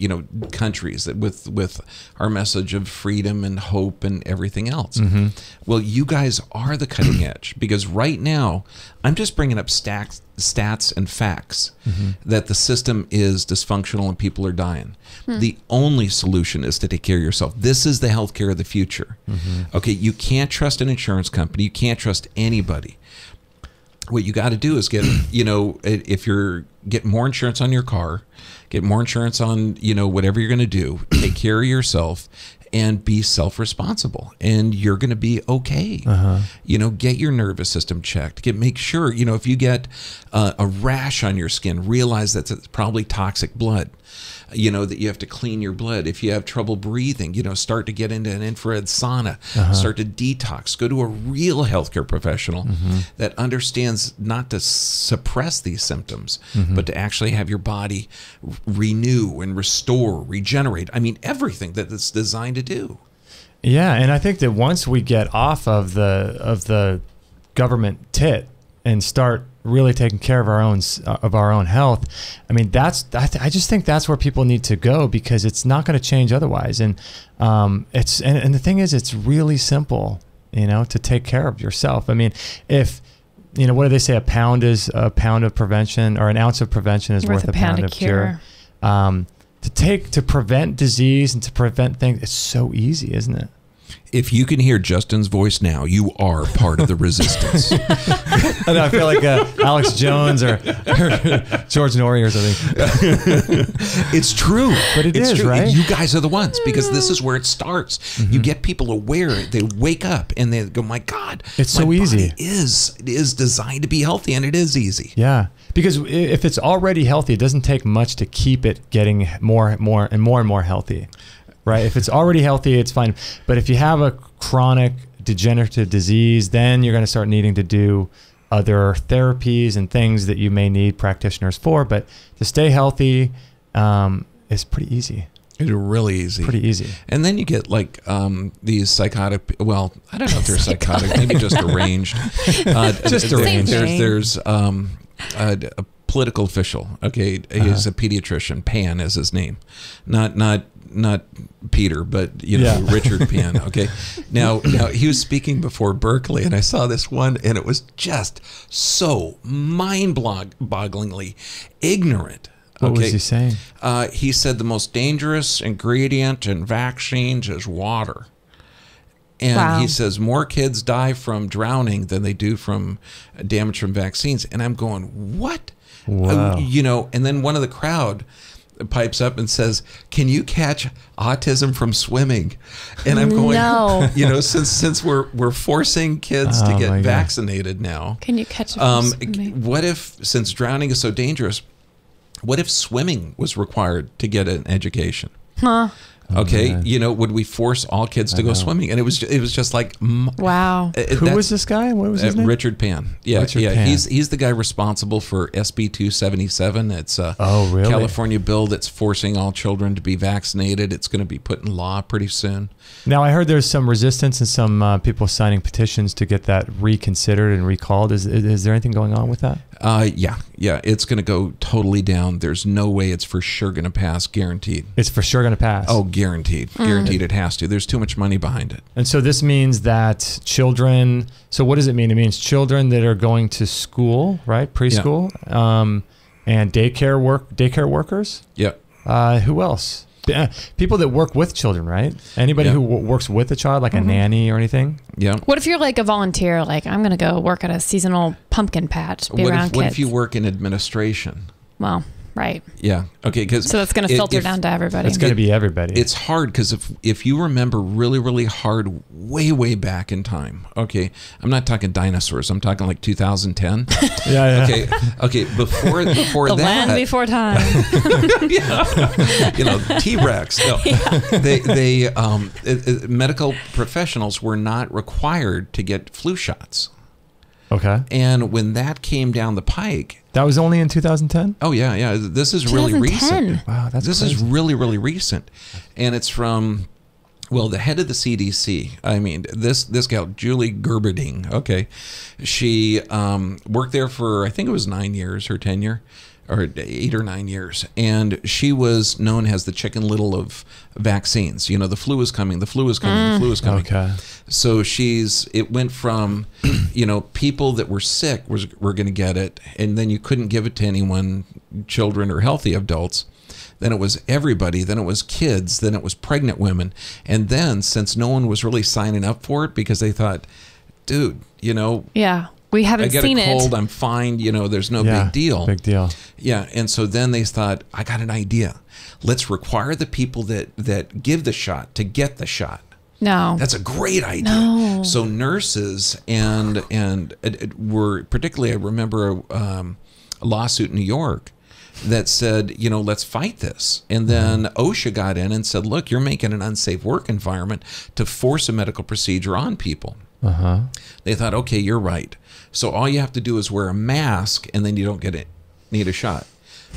S2: countries that with our message of freedom and hope and everything else. Mm-hmm. Well, you guys are the cutting edge, because right now I'm just bringing up stats and facts that the system is dysfunctional and people are dying. The only solution is to take care of yourself. This is the healthcare of the future. Okay, you can't trust an insurance company. You can't trust anybody. What you got to do is get, if you're get more insurance on your car, get more insurance on, whatever you're going to do, take care of yourself and be self-responsible, and you're going to be okay. Get your nervous system checked. Make sure, if you get a rash on your skin, realize that it's probably toxic blood. That you have to clean your blood. If you have trouble breathing, start to get into an infrared sauna, start to detox, go to a real healthcare professional that understands not to suppress these symptoms, but to actually have your body renew and restore, regenerate. I mean, everything that it's designed to do.
S1: Yeah, and I think that once we get off of the government tit and start really taking care of our own health, I mean, I just think that's where people need to go, because it's not going to change otherwise. And and the thing is, it's really simple, to take care of yourself. I mean, if what do they say? A pound of prevention, or an ounce of prevention is worth a pound of cure. To prevent disease and to prevent things, it's so easy, isn't it?
S2: If you can hear Justin's voice now, you are part of the resistance.
S1: I feel like Alex Jones or George Norrie or something.
S2: It's true.
S1: But it's true, right?
S2: You guys are the ones, because this is where it starts. You get people aware. They wake up and they go, my God,
S1: it's so easy.
S2: It is designed to be healthy, and it is easy.
S1: Yeah. Because if it's already healthy, it doesn't take much to keep it getting more and more healthy. Right? If it's already healthy, it's fine. But if you have a chronic degenerative disease, then you're going to start needing to do other therapies and things that you may need practitioners for. But to stay healthy is pretty easy.
S2: It's really easy.
S1: Pretty easy.
S2: And then you get like these psychotic, well, I don't know if they're psychotic, maybe just deranged.
S1: Just deranged.
S2: There's a political official. Okay. He's a pediatrician. Pan is his name. Not Peter, but Richard Pan. Okay, now he was speaking before Berkeley, and I saw this one, and it was just so mind-bogglingly ignorant.
S1: What was he saying?
S2: He said the most dangerous ingredient in vaccines is water. And he says more kids die from drowning than they do from damage from vaccines. And I'm going, what?
S1: Wow.
S2: And then one of the crowd pipes up and says, can you catch autism from swimming? And I'm going,
S3: no.
S2: Since we're forcing kids to get vaccinated now,
S3: can you catch it from swimming?
S2: What if, since drowning is so dangerous, what if swimming was required to get an education? Okay, would we force all kids to go swimming? And it was just like,
S3: wow.
S1: Who was this guy? What was his name?
S2: Richard Pan. Yeah, Pan. He's the guy responsible for SB 277. It's a California bill that's forcing all children to be vaccinated. It's going to be put in law pretty soon.
S1: Now, I heard there's some resistance and some people signing petitions to get that reconsidered and recalled. Is there anything going on with that?
S2: Yeah, it's going to go totally down. There's no way it's for sure going to pass, guaranteed.
S1: It's for sure going to pass?
S2: Oh, guaranteed. Guaranteed it has to. There's too much money behind it.
S1: And so this means that children, so what does it mean? It means children that are going to school, right? Preschool, and daycare workers?
S2: Yeah.
S1: Who else? People that work with children, right? Anybody who works with a child, like a nanny or anything?
S2: Yeah.
S3: What if you're like a volunteer, like I'm going to go work at a seasonal pumpkin patch, be around kids?
S2: What if you work in administration?
S3: Well, right.
S2: Yeah. Okay.
S3: So that's going to filter down to everybody.
S1: It's going to be everybody.
S2: It's hard because if you remember really, really hard way back in time, okay, I'm not talking dinosaurs. I'm talking like 2010.
S1: Yeah.
S2: Okay. Before
S3: the
S2: that.
S3: The land before time.
S2: T-Rex. No. They medical professionals were not required to get flu shots.
S1: Okay.
S2: And when that came down the pike,
S1: that was only in 2010.
S2: Oh yeah. This is really recent.
S1: Wow, this
S2: is really recent, and it's from. Well, the head of the CDC, I mean, this gal, Julie Gerberding, okay, she worked there for, I think it was 9 years, her tenure, or 8 or 9 years, and she was known as the Chicken Little of vaccines. You know, the flu is coming, the flu is coming, the flu is coming.
S1: Okay.
S2: So it went from, you know, people that were sick were going to get it, and then you couldn't give it to anyone, children or healthy adults. Then it was everybody, then it was kids, then it was pregnant women. And then, since no one was really signing up for it because they thought, dude, you know,
S3: yeah, we haven't seen it.
S2: I get a cold, I'm fine, you know, there's no big deal.
S1: Big deal.
S2: Yeah, and so then they thought, I got an idea. Let's require the people that give the shot to get the shot.
S3: No.
S2: That's a great idea.
S3: No.
S2: So nurses and it were, particularly I remember a lawsuit in New York that said, you know, let's fight this. And then OSHA got in and said, look, you're making an unsafe work environment to force a medical procedure on people. They thought, okay, you're right. So all you have to do is wear a mask and then you don't need a shot.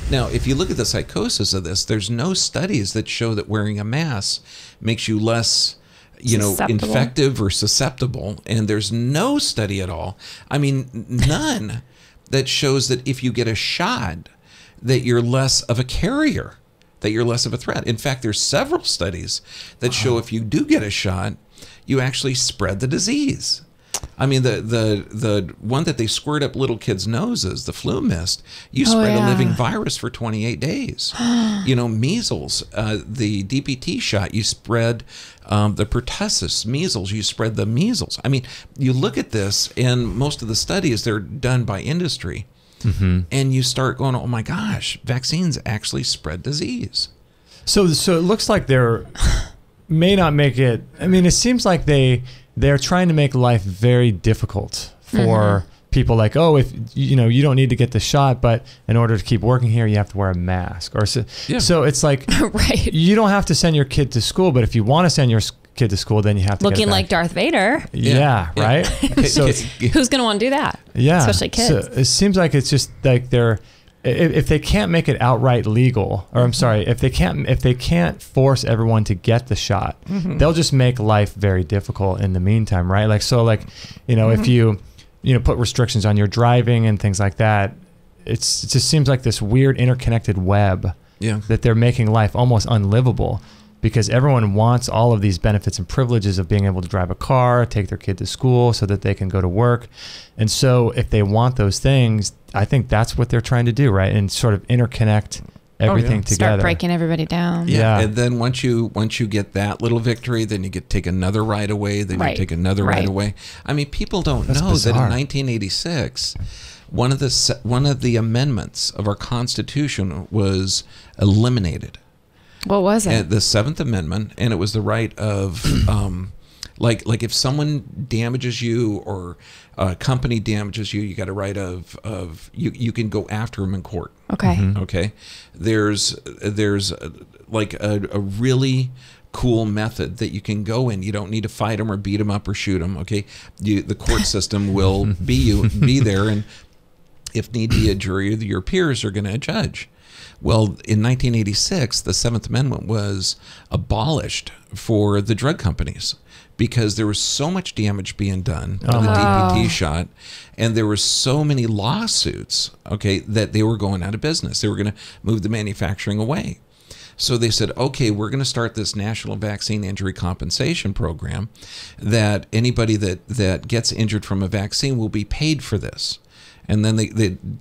S2: Now, if you look at the psychosis of this, there's no studies that show that wearing a mask makes you less, you know, infective or susceptible. And there's no study at all, I mean, none, that shows that if you get a shot, that you're less of a carrier, that you're less of a threat. In fact, there's several studies that show if you do get a shot, you actually spread the disease. I mean, the one that they squirt up little kids' noses, the flu mist, you spread a living virus for 28 days. You know, measles, the DPT shot, you spread the pertussis, measles, you spread the measles. I mean, you look at this, and most of the studies, they're done by industry. And you start going, oh my gosh, vaccines actually spread disease.
S1: So it looks like they're may not make it. I mean, it seems like they're trying to make life very difficult for people. Like, oh, if you know, you don't need to get the shot, but in order to keep working here, you have to wear a mask. Or so it's like,
S3: right.
S1: You don't have to send your kid to school, but if you want to send your kid to school, then you have to
S3: looking
S1: get
S3: like Darth Vader.
S1: Yeah. Right. So
S3: who's going to want to do that?
S1: Yeah,
S3: especially kids.
S1: So it seems like it's just like if they can't make it outright legal, or I'm sorry, if they can't force everyone to get the shot, they'll just make life very difficult in the meantime, right? Like, so like, you know, if you put restrictions on your driving and things like that, it just seems like this weird interconnected web that they're making life almost unlivable. Because everyone wants all of these benefits and privileges of being able to drive a car, take their kid to school so that they can go to work. And so if they want those things, I think that's what they're trying to do, right? And sort of interconnect everything together.
S3: Start breaking everybody down.
S1: Yeah.
S2: And then once you get that little victory, then you get take another right away, then you take another right away. I mean, people don't know that in 1986, one of the amendments of our Constitution was eliminated.
S3: What was it?
S2: The Seventh Amendment, and it was the right of, like if someone damages you or a company damages you, you got a right of you can go after them in court.
S3: Okay.
S2: Okay. There's like a really cool method that you can go in. You don't need to fight them or beat them up or shoot them. Okay. The court system will be there, and if need be, a jury or your peers are going to judge. Well, in 1986, the Seventh Amendment was abolished for the drug companies because there was so much damage being done to the DPT shot, and there were so many lawsuits, okay, that they were going out of business. They were going to move the manufacturing away. So they said, okay, we're going to start this National Vaccine Injury Compensation Program that anybody that gets injured from a vaccine will be paid for this. And then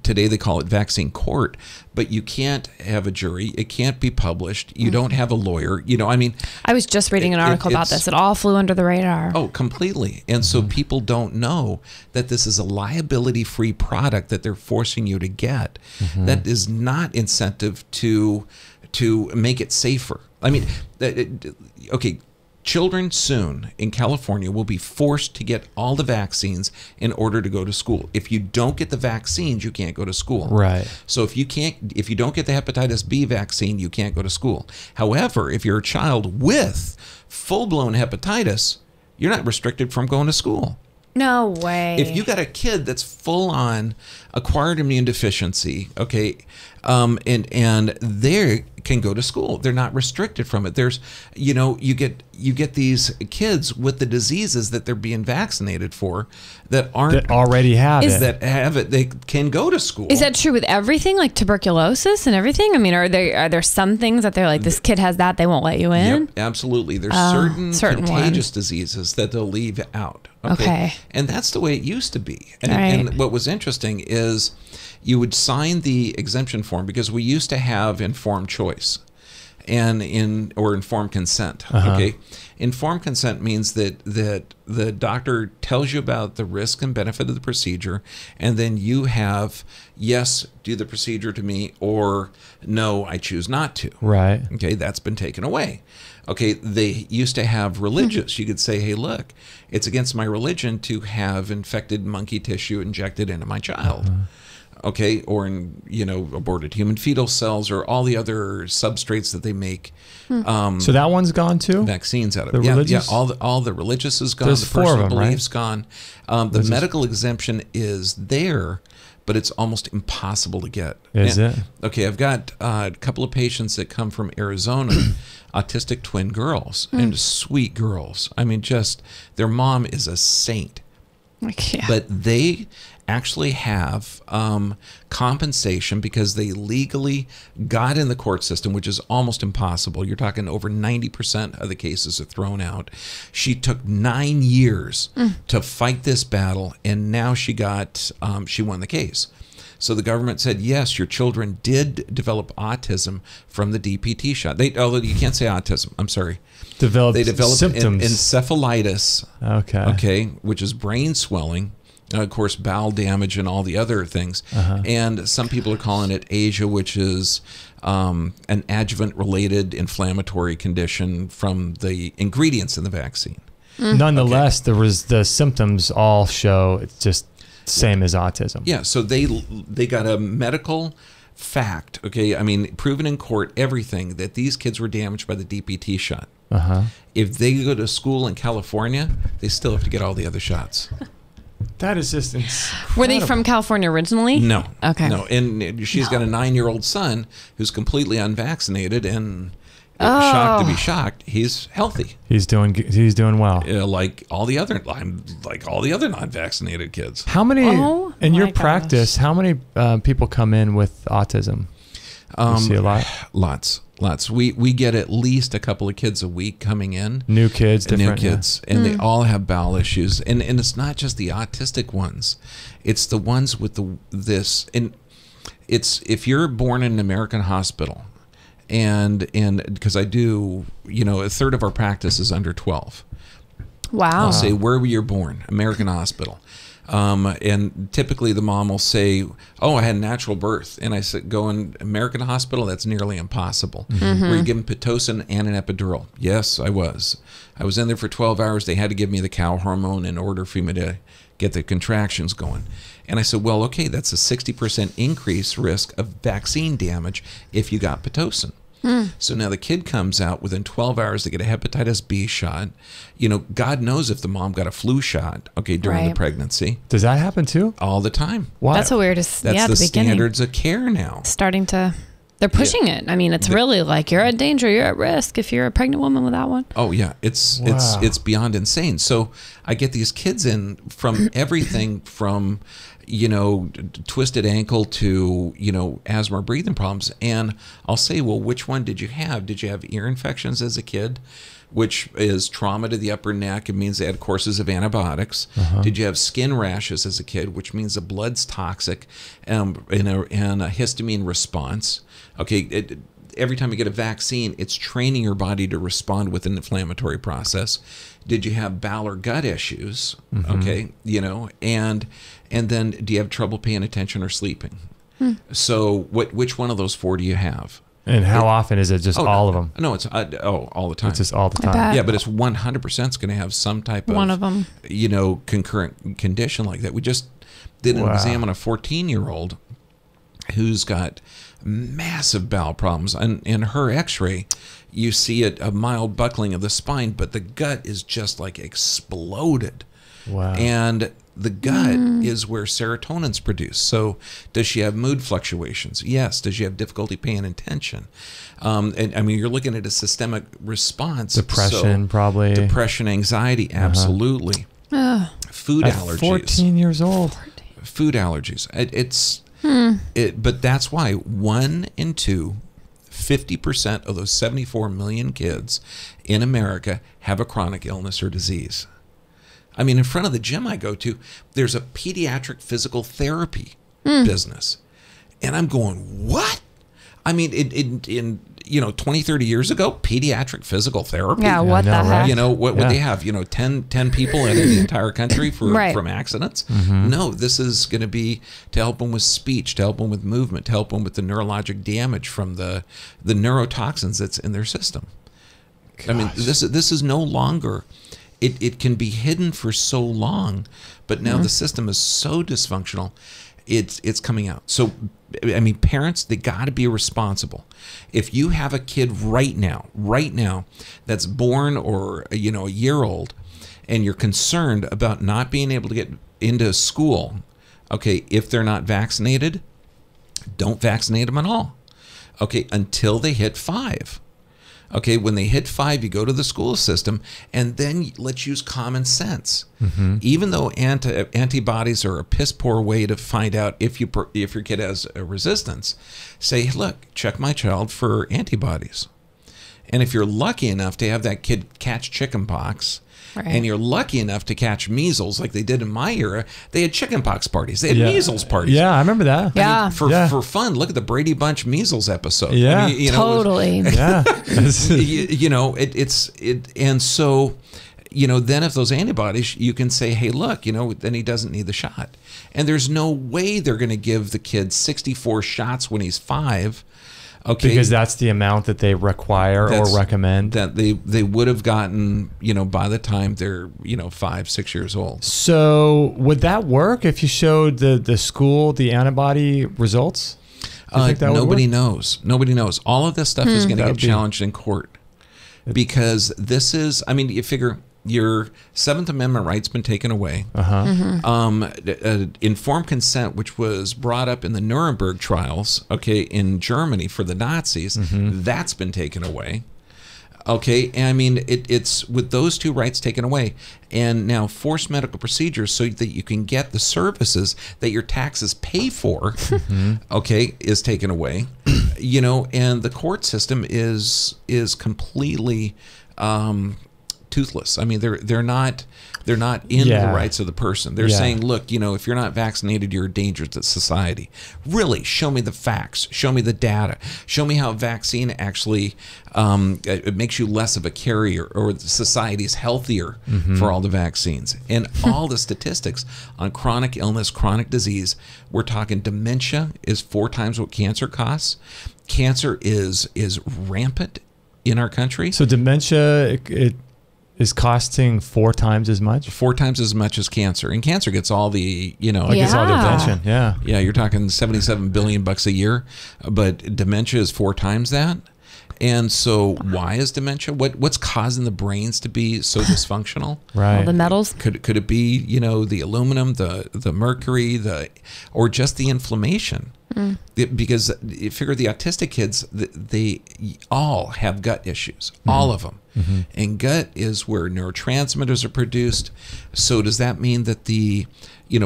S2: today they call it vaccine court, but you can't have a jury. It can't be published. You don't have a lawyer. You know, I mean,
S3: I was just reading an article about this. It all flew under the radar.
S2: Oh, completely. And so people don't know that this is a liability-free product that they're forcing you to get. That is not incentive to make it safer. I mean, okay. Children soon in California will be forced to get all the vaccines in order to go to school. If you don't get the vaccines, you can't go to school.
S1: Right.
S2: So if you don't get the hepatitis B vaccine, you can't go to school. However, if you're a child with full-blown hepatitis, you're not restricted from going to school.
S3: No way.
S2: If you got a kid that's full on acquired immune deficiency, okay, and they can go to school. They're not restricted from it. There's, you know, you get these kids with the diseases that they're being vaccinated for that
S1: already have it.
S2: That have it. They can go to school.
S3: Is that true with everything, like tuberculosis and everything? I mean, are there some things that they're like, this kid has that, they won't let you in?
S2: Yep, absolutely. There's certain contagious diseases that they'll leave out. Okay. And that's the way it used to be. And what was interesting is you would sign the exemption form, because we used to have informed choice or informed consent. Okay. Informed consent means that the doctor tells you about the risk and benefit of the procedure, and then you have, yes, do the procedure to me, or no, I choose not to.
S1: Right.
S2: Okay, that's been taken away. Okay, they used to have religious. You could say, hey, look, it's against my religion to have infected monkey tissue injected into my child. Okay, or in, you know, aborted human fetal cells, or all the other substrates that they make.
S1: So that one's gone too?
S2: Vaccines out of
S1: the religious?
S2: all the religious is gone.
S1: There's
S2: the personal
S1: them,
S2: belief's
S1: right?
S2: gone. The medical exemption is there, but it's almost impossible to get.
S1: Is it?
S2: Okay, I've got a couple of patients that come from Arizona, autistic twin girls, and sweet girls. I mean, just their mom is a saint. But they actually have compensation because they legally got in the court system, which is almost impossible. You're talking over 90% of the cases are thrown out. She took 9 years to fight this battle, and now she won the case. So the government said, yes, your children did develop autism from the DPT shot. Although you can't say autism, I'm sorry. They developed
S1: symptoms.
S2: Encephalitis, okay, which is brain swelling, of course, bowel damage and all the other things. And some people are calling it Asia, which is an adjuvant-related inflammatory condition from the ingredients in the vaccine.
S1: Nonetheless, the symptoms all show it's just same as autism.
S2: Yeah, so they got a medical fact, okay, I mean, proven in court, everything, that these kids were damaged by the DPT shot. If they go to school in California, they still have to get all the other shots.
S1: That is just incredible.
S3: Were they from California originally?
S2: No.
S3: Okay.
S2: No, and she's got a 9-year-old son who's completely unvaccinated, and shocked to be shocked, he's healthy.
S1: He's doing well.
S2: Like all the other non-vaccinated kids.
S1: How many in your practice? How many people come in with autism? You see a lot.
S2: Lots. We get at least a couple of kids a week coming in.
S1: New kids,
S2: and they all have bowel issues, and it's not just the autistic ones, it's the ones with this. And it's, if you're born in an American hospital, and because I do, you know, a third of our practice is under 12.
S3: Wow.
S2: I'll say, where were you born? American hospital. And typically the mom will say, oh, I had a natural birth. And I said, go in American hospital, that's nearly impossible. Were you given Pitocin and an epidural? Yes, I was. I was in there for 12 hours. They had to give me the cow hormone in order for me to get the contractions going. And I said, well, okay, that's a 60% increase risk of vaccine damage if you got Pitocin. So now the kid comes out within 12 hours, they get a hepatitis B shot. You know, God knows if the mom got a flu shot, okay, during the pregnancy.
S1: Does that happen too?
S2: All the time.
S1: Wow.
S3: That's what we were
S2: That's the standards of care now.
S3: They're pushing it. I mean, it's really like, you're at danger, you're at risk if you're a pregnant woman with that one.
S2: Oh yeah, it's beyond insane. So I get these kids in from everything from, you know, twisted ankle to, you know, asthma or breathing problems. And I'll say, well, which one did you have? Did you have ear infections as a kid, which is trauma to the upper neck? It means they had courses of antibiotics. Did you have skin rashes as a kid, which means the blood's toxic, and a histamine response? Okay, every time you get a vaccine, it's training your body to respond with an inflammatory process. Did you have bowel or gut issues? Okay, you know, and then do you have trouble paying attention or sleeping? So which one of those four do you have?
S1: And how often is it? Just all of them?
S2: No, it's all the time.
S1: It's just all the time.
S2: Yeah, but it's 100% going to have some type of
S3: one of them,
S2: you know, concurrent condition like that. We just did an exam on a 14-year-old who's got massive bowel problems, and in her X-ray, you see a mild buckling of the spine, but the gut is just like exploded.
S1: Wow.
S2: And the gut is where serotonin's produced. So does she have mood fluctuations? Yes. Does she have difficulty paying attention? And I mean, you're looking at a systemic response.
S1: Depression, probably.
S2: Depression, anxiety, absolutely. Food allergies.
S1: 14 years old.
S2: Food allergies. But that's why 1 in 2, 50% of those 74 million kids in America have a chronic illness or disease. I mean, in front of the gym I go to, there's a pediatric physical therapy business. And I'm going, what? I mean, in 20, 30 years ago, pediatric physical therapy.
S3: Yeah, what the heck?
S2: What would they have? 10 people in the entire country from accidents? No, this is going to be to help them with speech, to help them with movement, to help them with the neurologic damage from the neurotoxins that's in their system. Gosh. I mean, this is no longer... It can be hidden for so long, but now the system is so dysfunctional, it's coming out. So, I mean, parents, they got to be responsible. If you have a kid right now, that's born or a year old, and you're concerned about not being able to get into school, okay, if they're not vaccinated, don't vaccinate them at all. Okay, until they hit 5. Okay, when they hit 5, you go to the school system, and then let's use common sense. Even though antibodies are a piss poor way to find out if your kid has a resistance, say, look, check my child for antibodies. And if you're lucky enough to have that kid catch chickenpox, and you're lucky enough to catch measles, like they did in my era, they had chickenpox parties. They had measles parties.
S1: Yeah, I remember that.
S3: Yeah.
S2: I mean, for fun, look at the Brady Bunch measles episode.
S1: Yeah,
S2: I mean,
S3: totally.
S2: And so, then if those antibodies, you can say, hey, look, then he doesn't need the shot. And there's no way they're going to give the kid 64 shots when he's 5. Okay,
S1: because that's the amount that they require or recommend.
S2: That they would have gotten, by the time they're, 5, 6 years old.
S1: So would that work if you showed the school the antibody results?
S2: Nobody knows. Nobody knows. All of this stuff is going to get challenged in court. Because this is, I mean, you figure your 7th Amendment right's been taken away. Informed consent, which was brought up in the Nuremberg trials, okay, in Germany for the Nazis, that's been taken away. Okay, and I mean, it's with those 2 rights taken away, and now forced medical procedures so that you can get the services that your taxes pay for, okay, is taken away. And the court system is completely toothless. I mean, they're not in the rights of the person. They're saying, look, if you're not vaccinated, you're a danger to society. Really, show me the facts. Show me the data. Show me how a vaccine actually it makes you less of a carrier, or society's healthier for all the vaccines. And all the statistics on chronic illness, chronic disease, we're talking dementia is 4 times what cancer costs. Cancer is rampant in our country.
S1: So dementia, it is costing 4 times as much?
S2: 4 times as much as cancer. And cancer gets all the,
S1: gets all the attention. Yeah.
S2: Yeah, you're talking $77 billion a year, but dementia is 4 times that. And so why is dementia? What's causing the brains to be so dysfunctional?
S3: All the metals?
S2: Could it be, the aluminum, the mercury, or just the inflammation? Because you figure the autistic kids, they all have gut issues, all of them. And gut is where neurotransmitters are produced. So does that mean that the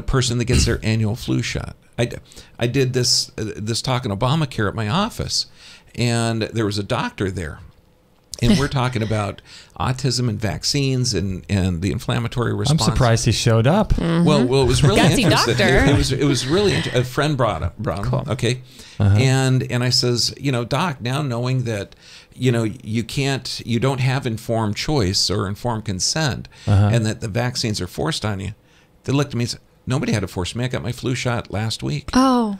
S2: person that gets their annual flu shot? I did this talk on Obamacare at my office, and there was a doctor there. And we're talking about autism and vaccines and the inflammatory response.
S1: I'm surprised he showed up.
S2: Well, it was really
S3: Gutsy
S2: interesting.
S3: doctor.
S2: It was really a friend brought him.
S3: Cool.
S2: Okay, and I says, Doc, now knowing that you don't have informed choice or informed consent, and that the vaccines are forced on you, they looked at me and said, nobody had to force me. I got my flu shot last week.
S3: Oh,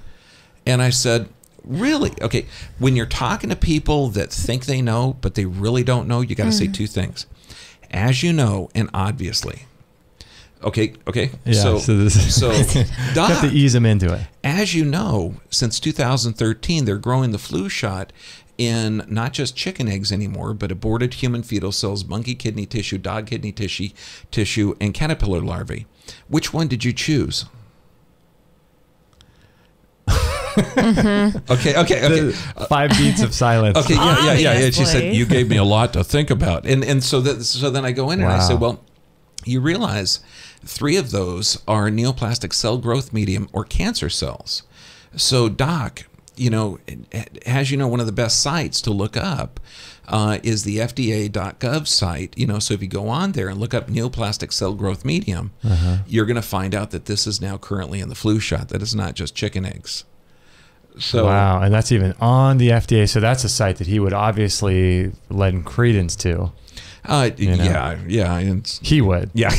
S2: and I said, really? Okay. When you're talking to people that think they know, but they really don't know, you got to say 2 things. As you know, and obviously. Okay.
S1: Yeah, so
S2: Doc,
S1: have to ease them into it.
S2: As you know, since 2013, they're growing the flu shot in not just chicken eggs anymore, but aborted human fetal cells, monkey kidney tissue, dog kidney tissue, and caterpillar larvae. Which one did you choose? Okay.
S1: 5 beats of silence.
S2: Okay, yeah. She said, you gave me a lot to think about. And so then I go in and I say, well, you realize 3 of those are neoplastic cell growth medium or cancer cells. So, Doc, as you know, one of the best sites to look up is the FDA.gov site. So if you go on there and look up neoplastic cell growth medium, you're going to find out that this is now currently in the flu shot. That is not just chicken eggs. So,
S1: wow, and that's even on the FDA. So that's a site that he would obviously lend credence to.
S2: Yeah.
S1: He would.
S2: Yeah.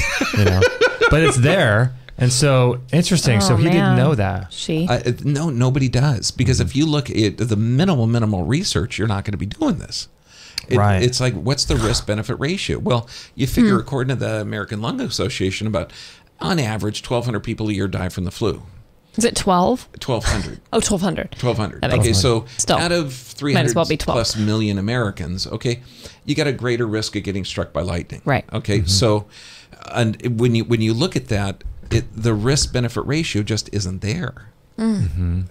S1: But it's there. And so, interesting. So he didn't know that.
S2: No, nobody does. Because if you look at the minimal research, you're not going to be doing this.
S1: Right.
S2: It's like, what's the risk-benefit ratio? Well, you figure, according to the American Lung Association, about, on average, 1,200 people a year die from the flu.
S3: Is it 12?
S2: 1,200.
S3: Oh, 1,200.
S2: 1,200.
S3: Okay,
S2: so
S3: still,
S2: out of 300
S3: well be 12.
S2: plus million Americans, okay, you got a greater risk of getting struck by lightning.
S3: Right.
S2: Okay, so and when you look at that, the risk-benefit ratio just isn't there.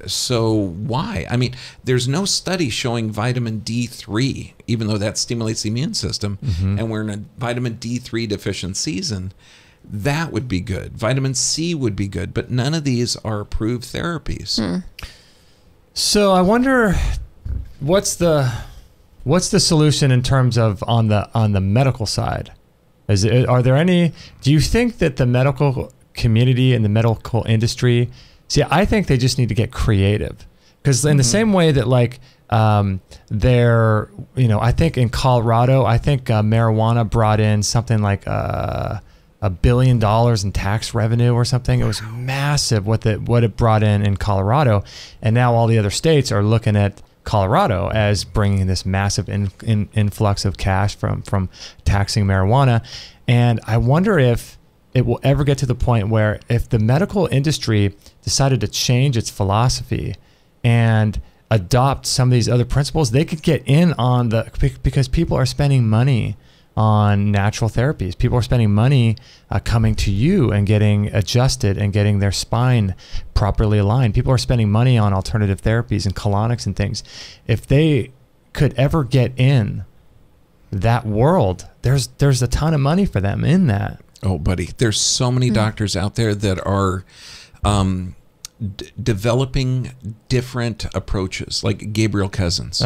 S2: So why? I mean, there's no study showing vitamin D3, even though that stimulates the immune system, and we're in a vitamin D3 deficient season. That would be good. Vitamin C would be good, but none of these are approved therapies.
S1: So I wonder, what's the solution in terms of on the medical side? Are there any? Do you think that the medical community and the medical industry? See, I think they just need to get creative, because in the same way that I think in Colorado, I think marijuana brought in something like $1 billion in tax revenue or something. It was massive what it brought in Colorado, and now all the other states are looking at Colorado as bringing this massive influx of cash from taxing marijuana. And I wonder if it will ever get to the point where, if the medical industry decided to change its philosophy and adopt some of these other principles, they could get in on because people are spending money on natural therapies. People are spending money coming to you and getting adjusted and getting their spine properly aligned. People are spending money on alternative therapies and colonics and things. If they could ever get in that world, there's a ton of money for them in that.
S2: Oh, buddy, there's so many doctors out there that are developing different approaches, like Gabriel Cousins.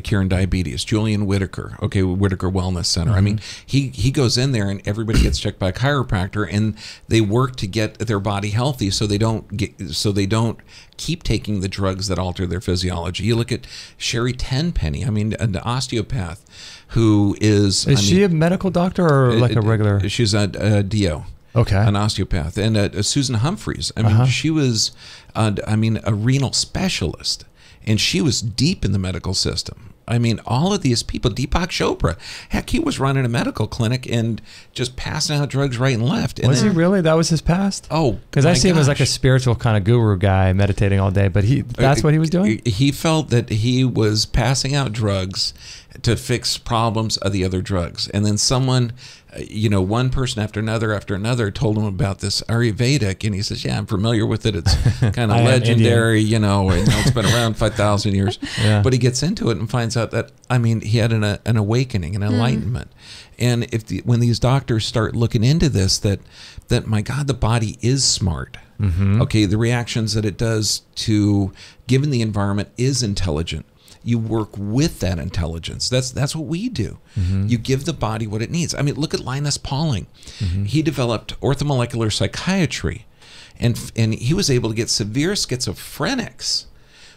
S2: Curing diabetes, Julian Whitaker, Whitaker Wellness Center. I mean, he goes in there and everybody gets checked by a chiropractor, and they work to get their body healthy so they don't keep taking the drugs that alter their physiology. You look at Sherry Tenpenny, an osteopath who is
S1: she a medical doctor or like a regular?
S2: She's a DO.
S1: Okay.
S2: An osteopath. And Susan Humphreys, she was a renal specialist. And she was deep in the medical system. I mean, all of these people, Deepak Chopra, heck, he was running a medical clinic and just passing out drugs right and left. And
S1: was he really? That was his past?
S2: Oh,
S1: because I see him as like a spiritual kind of guru guy, meditating all day. But that's what he was doing?
S2: He felt that he was passing out drugs to fix problems of the other drugs. And then someone, one person after another told him about this Ayurvedic, and he says, yeah, I'm familiar with it. It's kind of legendary, and it's been around 5,000 years. Yeah. But he gets into it and finds out that, he had an awakening, an enlightenment. And when these doctors start looking into this, that my God, the body is smart. Okay, the reactions that it does to, given the environment, is intelligent. You work with that intelligence. That's what we do. You give the body what it needs. Look at Linus Pauling. He developed orthomolecular psychiatry, and he was able to get severe schizophrenics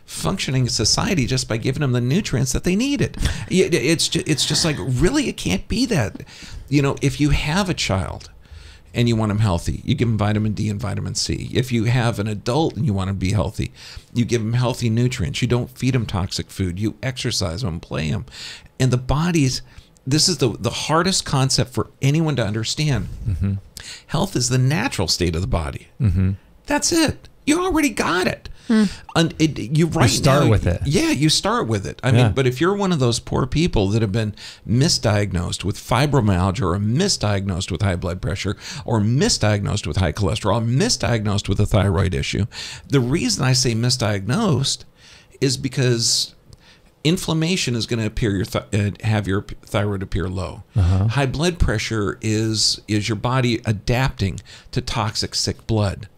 S2: functioning in society just by giving them the nutrients that they needed. It's just like, really, it can't be that. If you have a child and you want them healthy, you give them vitamin D and vitamin C. If you have an adult and you want them to be healthy, you give them healthy nutrients. You don't feed them toxic food. You exercise them, play them. And the body's, this is the hardest concept for anyone to understand. Health is the natural state of the body. That's it. You already got it. And you
S1: start with it.
S2: Yeah, you start with it. I mean, but if you're one of those poor people that have been misdiagnosed with fibromyalgia or misdiagnosed with high blood pressure or misdiagnosed with high cholesterol, misdiagnosed with a thyroid issue, the reason I say misdiagnosed is because inflammation is going to appear have your thyroid appear low. High blood pressure is your body adapting to toxic, sick blood.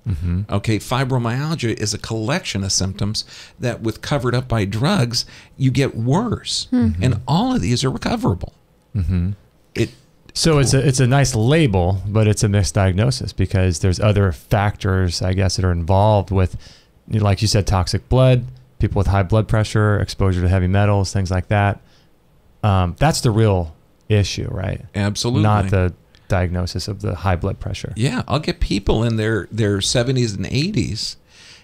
S2: Okay, fibromyalgia is a collection of symptoms that, with covered up by drugs, you get worse, and all of these are recoverable.
S1: So it's a nice label, but it's a misdiagnosis because there's other factors, I guess, that are involved with, like you said, toxic blood. People with high blood pressure, exposure to heavy metals, things like that. That's the real issue, right?
S2: Absolutely.
S1: Not the diagnosis of the high blood pressure.
S2: Yeah, I'll get people in their 70s and 80s,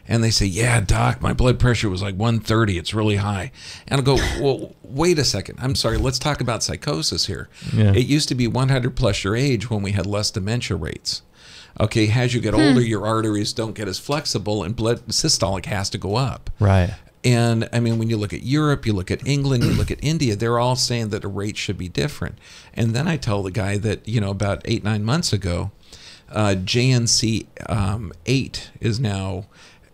S2: and they say, yeah, doc, my blood pressure was like 130. It's really high. And I'll go, well, wait a second. I'm sorry. Let's talk about psychosis here. Yeah. It used to be 100 plus your age when we had less dementia rates. Okay, as you get older, your arteries don't get as flexible, and blood systolic has to go up.
S1: Right.
S2: And I mean, when you look at Europe, you look at England, you look at India, they're all saying that the rate should be different. And then I tell the guy that, about 8-9 months ago, JNC 8 is now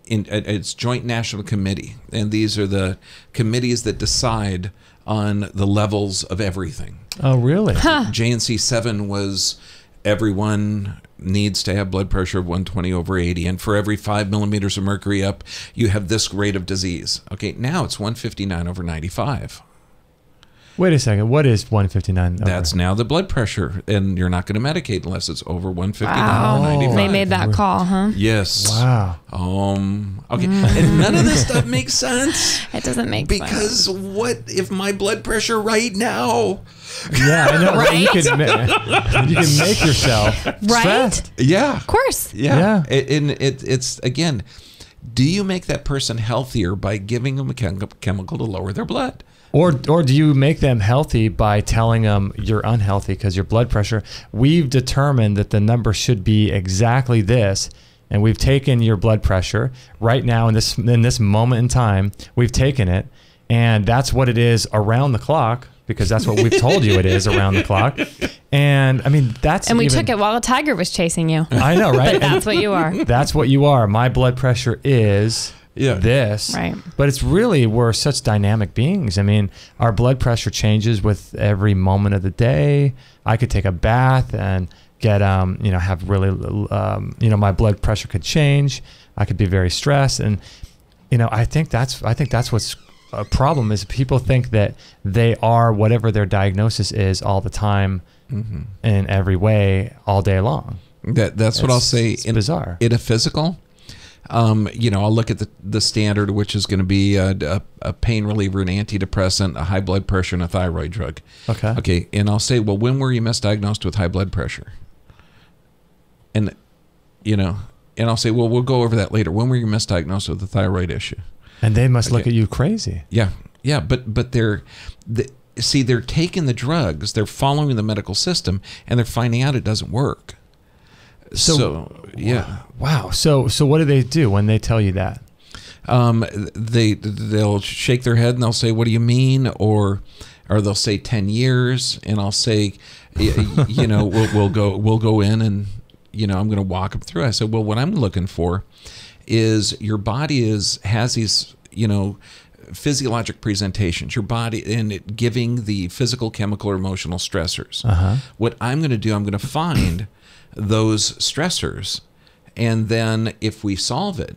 S2: in its Joint National Committee. And these are the committees that decide on the levels of everything.
S1: Oh, really?
S2: JNC 7 was everyone needs to have blood pressure of 120/80, and for every 5 millimeters of mercury up, you have this rate of disease. Okay, now it's 159/95.
S1: Wait a second. What is 159?
S2: That's now the blood pressure, and you're not going to medicate unless it's over 159/95.
S3: They made that call, huh?
S2: Yes.
S1: Wow.
S2: Okay. And none of this stuff makes sense.
S3: It doesn't make sense.
S2: Because what if my blood pressure right now?
S1: Yeah, I know. Right? You can make yourself stressed.
S2: Yeah.
S3: Of course.
S2: Yeah. And it's again, do you make that person healthier by giving them a chemical to lower their blood?
S1: Or do you make them healthy by telling them you're unhealthy because your blood pressure? We've determined that the number should be exactly this, and we've taken your blood pressure right now in this moment in time. We've taken it, and that's what it is around the clock, because that's what we've told you it is around the clock. And I mean, and
S3: we took it while a tiger was chasing you.
S1: I know, right?
S3: But that's what you are.
S1: That's what you are. My blood pressure is this.
S3: Right.
S1: But it's really, we're such dynamic beings. I mean, our blood pressure changes with every moment of the day. I could take a bath and get, have really, my blood pressure could change. I could be very stressed. And, I think that's what's a problem, is people think that they are whatever their diagnosis is all the time, in every way, all day long.
S2: That's what I'll say.
S1: It's bizarre.
S2: In a physical, I'll look at the standard, which is going to be a pain reliever, an antidepressant, a high blood pressure, and a thyroid drug. Okay. And I'll say, well, when were you misdiagnosed with high blood pressure? And, and I'll say, well, we'll go over that later. When were you misdiagnosed with a thyroid issue?
S1: And they must look at you crazy.
S2: Yeah. But they're taking the drugs, they're following the medical system, and they're finding out it doesn't work. So yeah.
S1: Wow. So what do they do when they tell you that?
S2: They'll shake their head and they'll say, "What do you mean?" Or they'll say 10 years, and I'll say, we'll go in and I'm going to walk them through. I said, well, what I'm looking for is your body has these physiologic presentations, your body, and it giving the physical, chemical, or emotional stressors. What I'm going to do, I'm going to find those stressors, and then if we solve it,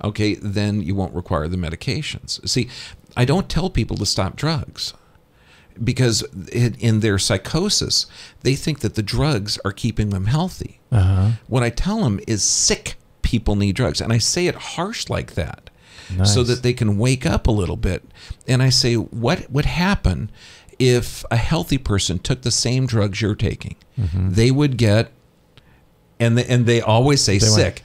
S2: okay, then you won't require the medications. See, I don't tell people to stop drugs, because in their psychosis, they think that the drugs are keeping them healthy. What I tell them is sick people need drugs, and I say it harsh like that. Nice. So that they can wake up a little bit. And I say, what would happen if a healthy person took the same drugs you're taking? They would get, and they always say sick.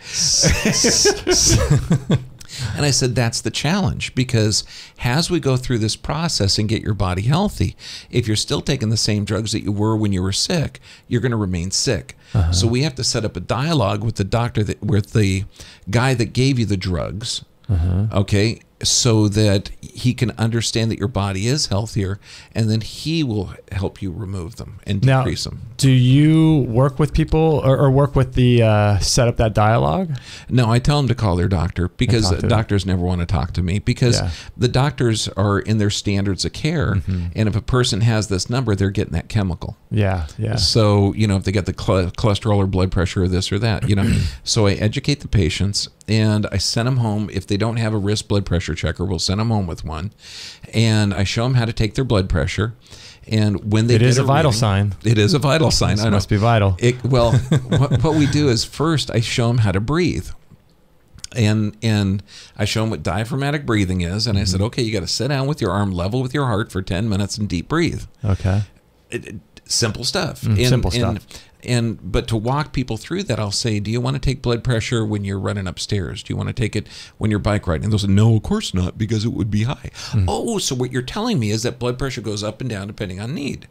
S2: And I said, that's the challenge, because as we go through this process and get your body healthy, if you're still taking the same drugs that you were when you were sick, you're going to remain sick. So we have to set up a dialogue with the doctor, with the guy that gave you the drugs, Okay, so that he can understand that your body is healthier, and then he will help you remove them and decrease them.
S1: Do you work with people or work with the set up that dialogue?
S2: No, I tell them to call their doctor, because doctors never want to talk to me, because the doctors are in their standards of care, and if a person has this number, they're getting that chemical.
S1: Yeah.
S2: So, you know, if they get the cholesterol or blood pressure or this or that, you know. So I educate the patients, and I send them home. If they don't have a wrist blood pressure checker, we'll send them home with one. And I show them how to take their blood pressure. And when they
S1: it is a vital sign.
S2: It is a vital sign.
S1: It must be vital.
S2: Well, what we do is first I show them how to breathe. And I show them what diaphragmatic breathing is. And I said, okay, you got to sit down with your arm level with your heart for 10 minutes and deep breathe.
S1: Okay.
S2: Simple stuff.
S1: Simple stuff.
S2: But to walk people through that, I'll say, do you want to take blood pressure when you're running upstairs? Do you want to take it when you're bike riding? And they'll say, no, of course not, because it would be high. Oh, so what you're telling me is that blood pressure goes up and down depending on need.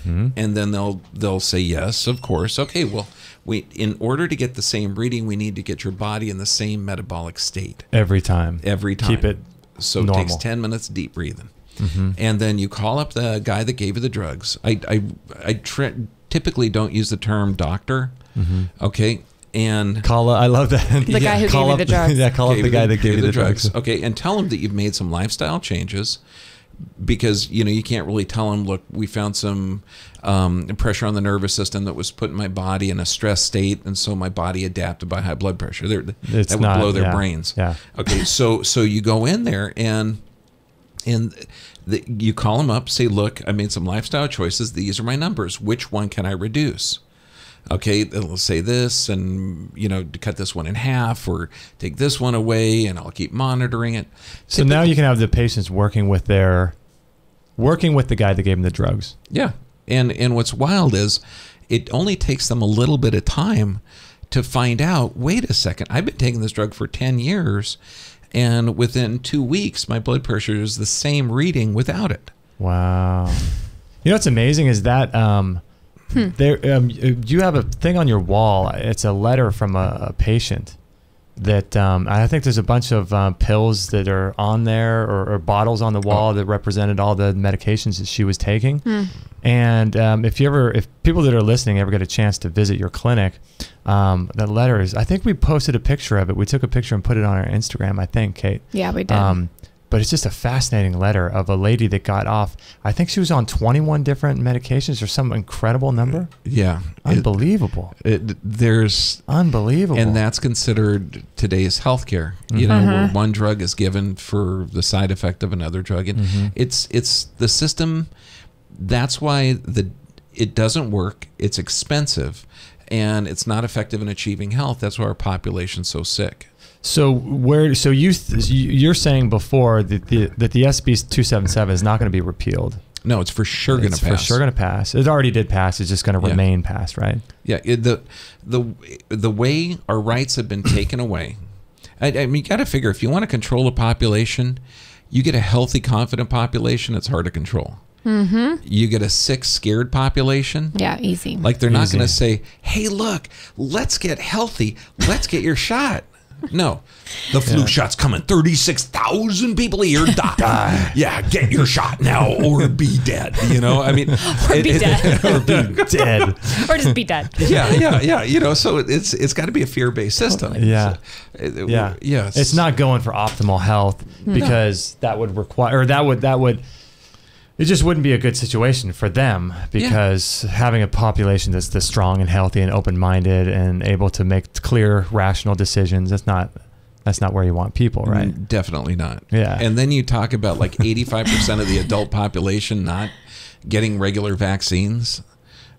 S2: And then they'll say, yes, of course. Okay, well, in order to get the same reading, we need to get your body in the same metabolic state.
S1: Every time.
S2: Keep
S1: it
S2: so
S1: normal.
S2: It takes 10 minutes deep breathing. And then you call up the guy that gave you the drugs. I typically don't use the term doctor. Okay. And
S1: I love that.
S3: The guy who gave you the drugs.
S1: Yeah, call up the guy that gave you the drugs.
S2: Okay. And tell him that you've made some lifestyle changes, because, you know, you can't really tell him, look, we found some pressure on the nervous system that was putting my body in a stress state, and so my body adapted by high blood pressure. That would blow their brains.
S1: Yeah.
S2: Okay. So you go in there and you call them up, say, look, I made some lifestyle choices. These are my numbers. Which one can I reduce? Okay, they'll say this, and, you know, to cut this one in half or take this one away, and I'll keep monitoring it.
S1: So now you can have the patients working with the guy that gave them the drugs.
S2: Yeah. And what's wild is it only takes them a little bit of time to find out, wait a second, I've been taking this drug for 10 years, and within 2 weeks, my blood pressure is the same reading without it.
S1: Wow. You know what's amazing is that you have a thing on your wall. It's a letter from a patient that I think there's a bunch of pills that are on there, or bottles on the wall that represented all the medications that she was taking. And if people that are listening ever get a chance to visit your clinic, that letter is, I think we posted a picture of it. We took a picture and put it on our Instagram, I think, Kate.
S3: Yeah, we did.
S1: But it's just a fascinating letter of a lady that got off, I think she was on 21 different medications or some incredible number.
S2: Yeah.
S1: Unbelievable.
S2: There's
S1: unbelievable.
S2: And that's considered today's healthcare, you know, where one drug is given for the side effect of another drug. And it's the system. That's why it doesn't work. It's expensive, and it's not effective in achieving health. That's why our population's so sick.
S1: So you're saying before that the SB 277 is not going to be repealed?
S2: No, it's for sure going to pass.
S1: It's for sure going to pass. It already did pass. It's just going to remain passed, right?
S2: Yeah. The way our rights have been taken away. I mean, you got to figure, if you want to control a population, you get a healthy, confident population. It's hard to control. You get a sick, scared population.
S3: Yeah, easy.
S2: Like, they're not going to say, hey, look, let's get healthy. Let's get your shot. No, the flu shot's coming. 36,000 people a year die. Yeah, get your shot now or be dead. You know, I mean,
S3: or be dead,
S1: or be dead,
S3: or just be dead.
S2: Yeah. You know, so it's got to be a fear-based system.
S1: Yeah,
S2: so,
S1: It's not going for optimal health, because that would require, or that would. It just wouldn't be a good situation for them, because having a population that's this strong and healthy and open-minded and able to make clear, rational decisions, that's not where you want people, right?
S2: Definitely not.
S1: Yeah.
S2: And then you talk about like 85% of the adult population not getting regular vaccines.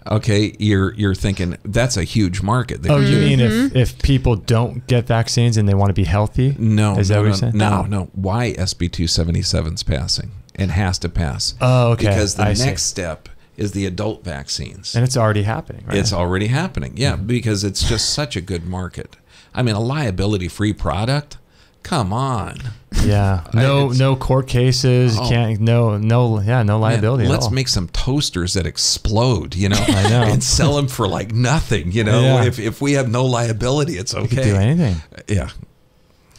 S2: Okay, you're thinking that's a huge market.
S1: Oh, you mean if people don't get vaccines and they want to be healthy?
S2: No.
S1: Is that what you're saying?
S2: No. Why SB 277 is passing? It has to pass.
S1: Oh, okay.
S2: Because the next step is the adult vaccines.
S1: And it's already happening, right?
S2: It's already happening, yeah, because it's just such a good market. I mean, a liability-free product? Come on.
S1: Yeah. No court cases. No liability.
S2: Man, let's make some toasters that explode, you know?
S1: I know.
S2: And sell them for like nothing, you know?
S1: Yeah.
S2: If we have no liability, it's okay.
S1: You could do anything.
S2: Yeah.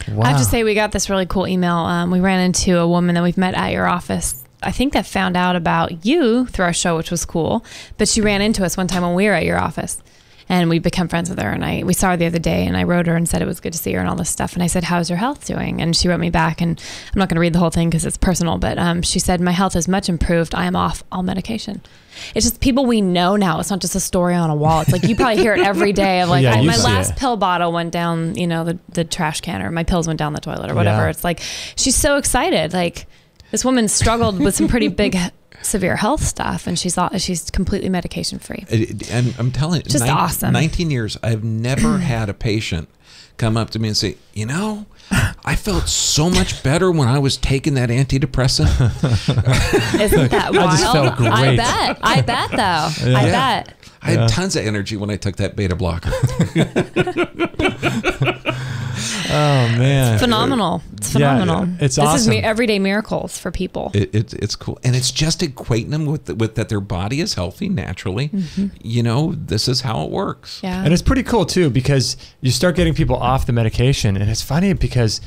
S1: Wow.
S3: I have to say, we got this really cool email. We ran into a woman that we've met at your office, I think, that found out about you through our show, which was cool. But she ran into us one time when we were at your office. And we become friends with her. And we saw her the other day, and I wrote her and said it was good to see her and all this stuff. And I said, how's your health doing? And she wrote me back, and I'm not going to read the whole thing because it's personal, but she said, my health is much improved. I am off all medication. It's just people we know now. It's not just a story on a wall. It's like you probably hear it every day of like, my last pill bottle went down, the trash can, or my pills went down the toilet or whatever. It's like, she's so excited. Like, this woman struggled with some pretty big severe health stuff, and she's completely medication free.
S2: And I'm telling you,
S3: just awesome.
S2: 19 years, I've never had a patient come up to me and say, I felt so much better when I was taking that antidepressant.
S3: Isn't that wild?
S1: I just felt great.
S3: I bet though. Yeah. I bet.
S2: I had tons of energy when I took that beta blocker.
S1: Oh man,
S3: it's phenomenal. It's phenomenal.
S1: Yeah, it's awesome.
S3: This is everyday miracles for people.
S2: It's cool, and it's just equating them with that their body is healthy naturally. This is how it works.
S3: Yeah,
S1: and it's pretty cool too, because you start getting people off the medication, and it's funny because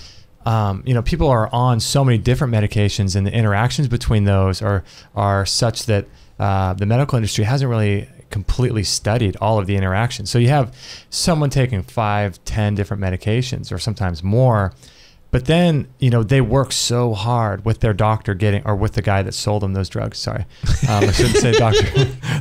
S1: people are on so many different medications, and the interactions between those are such that the medical industry hasn't really completely studied all of the interactions. So you have someone taking 5-10 different medications, or sometimes more, but then they work so hard with their doctor or with the guy that sold them those drugs. Sorry, I shouldn't say doctor.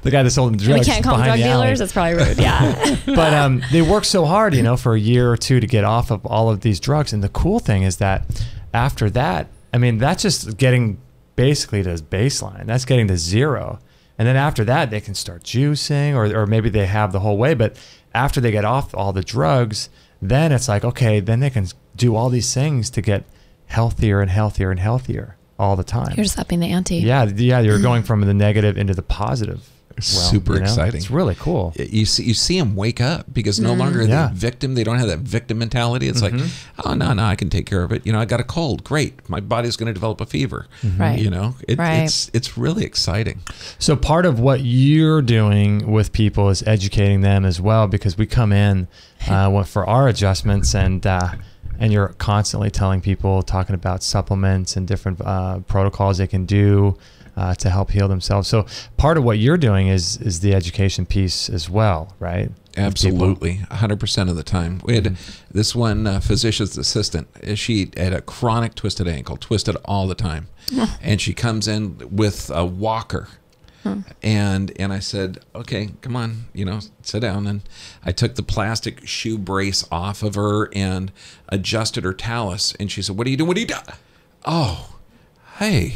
S1: The guy that sold them the drugs.
S3: We can't call them drug dealers. That's probably rude. Yeah.
S1: But they work so hard, for a year or two to get off of all of these drugs. And the cool thing is that after that, that's just getting basically to baseline. That's getting to zero. And then after that, they can start juicing, or maybe they have the whole way. But after they get off all the drugs, then it's like, okay, then they can do all these things to get healthier and healthier and healthier all the time.
S3: You're just upping the ante.
S1: Yeah, you're going from the negative into the positive.
S2: Super exciting.
S1: It's really cool.
S2: You see them wake up, because no longer are they victim. They don't have that victim mentality. It's like, oh no, I can take care of it. I got a cold. Great, my body's going to develop a fever.
S3: Right.
S2: It's really exciting.
S1: So part of what you're doing with people is educating them as well, because we come in for our adjustments, and you're constantly telling people, talking about supplements and different protocols they can do to help heal themselves. So part of what you're doing is the education piece as well, right?
S2: Absolutely, 100% of the time. We had this one physician's assistant. She had a chronic twisted ankle, twisted all the time, and she comes in with a walker. And I said, okay, come on, sit down. And I took the plastic shoe brace off of her and adjusted her talus. And she said, what are you doing? What are you doing? Oh, hey.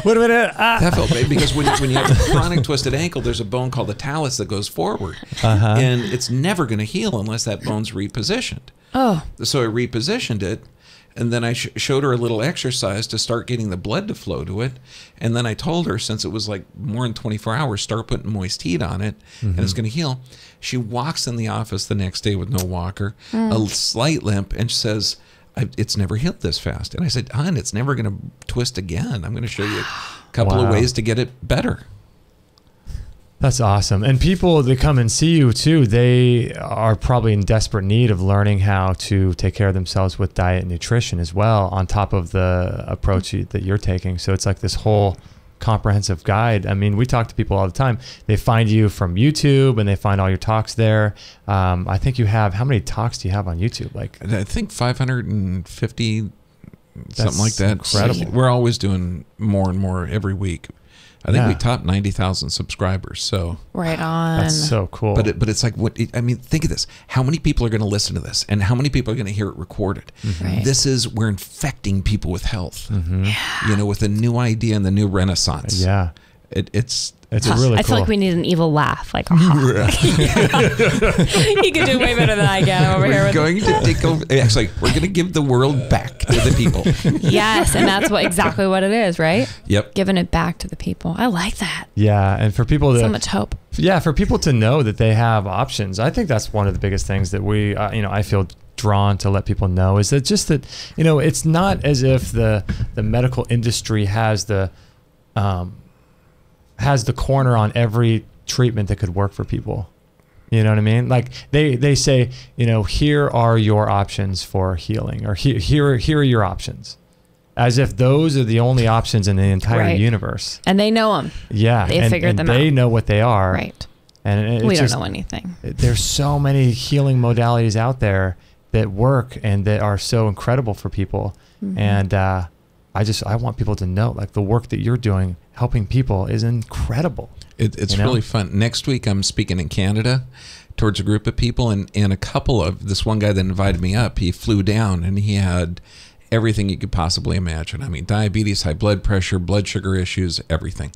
S1: Wait a minute.
S2: That felt bad, because when you have a chronic twisted ankle, there's a bone called the talus that goes forward. And it's never going to heal unless that bone's repositioned.
S3: Oh.
S2: So I repositioned it. And then I showed her a little exercise to start getting the blood to flow to it. And then I told her, since it was like more than 24 hours, start putting moist heat on it, and it's going to heal. She walks in the office the next day with no walker, a slight limp, and she says, it's never healed this fast. And I said, hon, it's never going to twist again. I'm going to show you a couple of ways to get it better.
S1: That's awesome. And people that come and see you too, they are probably in desperate need of learning how to take care of themselves with diet and nutrition as well, on top of the approach that you're taking. So it's like this whole comprehensive guide. We talk to people all the time. They find you from YouTube, and they find all your talks there. I think you have, how many talks do you have on YouTube?
S2: I think 550, something like that.
S1: Incredible.
S2: We're always doing more and more every week. I think we topped 90,000 subscribers. So
S3: right on.
S1: That's so cool.
S2: But it's like, think of this. How many people are going to listen to this, and how many people are going to hear it recorded?
S3: Right.
S2: We're infecting people with health. With a new idea and the new renaissance.
S1: Yeah.
S2: It's
S1: really cool.
S3: I feel like we need an evil laugh, like You can do way better than I can over here.
S2: We're going to take over. Actually, we're going to give the world back to the people.
S3: Yes, and that's exactly what it is, right?
S2: Yep.
S3: Giving it back to the people. I like that.
S1: Yeah, and for people
S3: so much hope.
S1: Yeah, for people to know that they have options. I think that's one of the biggest things that we, I feel drawn to let people know, is that it's not as if the medical industry has the corner on every treatment that could work for people. You know what I mean? Like they say, you know, here are your options for healing, or here are your options, as if those are the only options in the entire universe.
S3: And they know them.
S1: Yeah,
S3: they figured them out.
S1: They know what they are.
S3: Right.
S1: And
S3: we don't know anything.
S1: There's so many healing modalities out there that work and that are so incredible for people. And I want people to know, like, the work that you're doing, helping people, is incredible.
S2: It's really fun. Next week, I'm speaking in Canada towards a group of people, and a couple of, this one guy that invited me up, he flew down and he had everything you could possibly imagine. I mean, diabetes, high blood pressure, blood sugar issues, everything.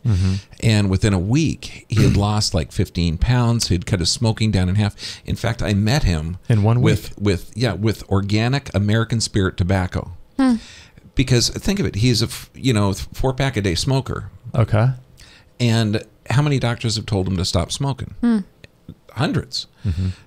S2: And within a week, he had lost like 15 pounds. He'd cut his smoking down in half. In fact, I met him
S1: in 1 week
S2: with organic American Spirit tobacco. Because think of it, he's a 4-pack a day smoker.
S1: Okay.
S2: And how many doctors have told him to stop smoking? Hundreds.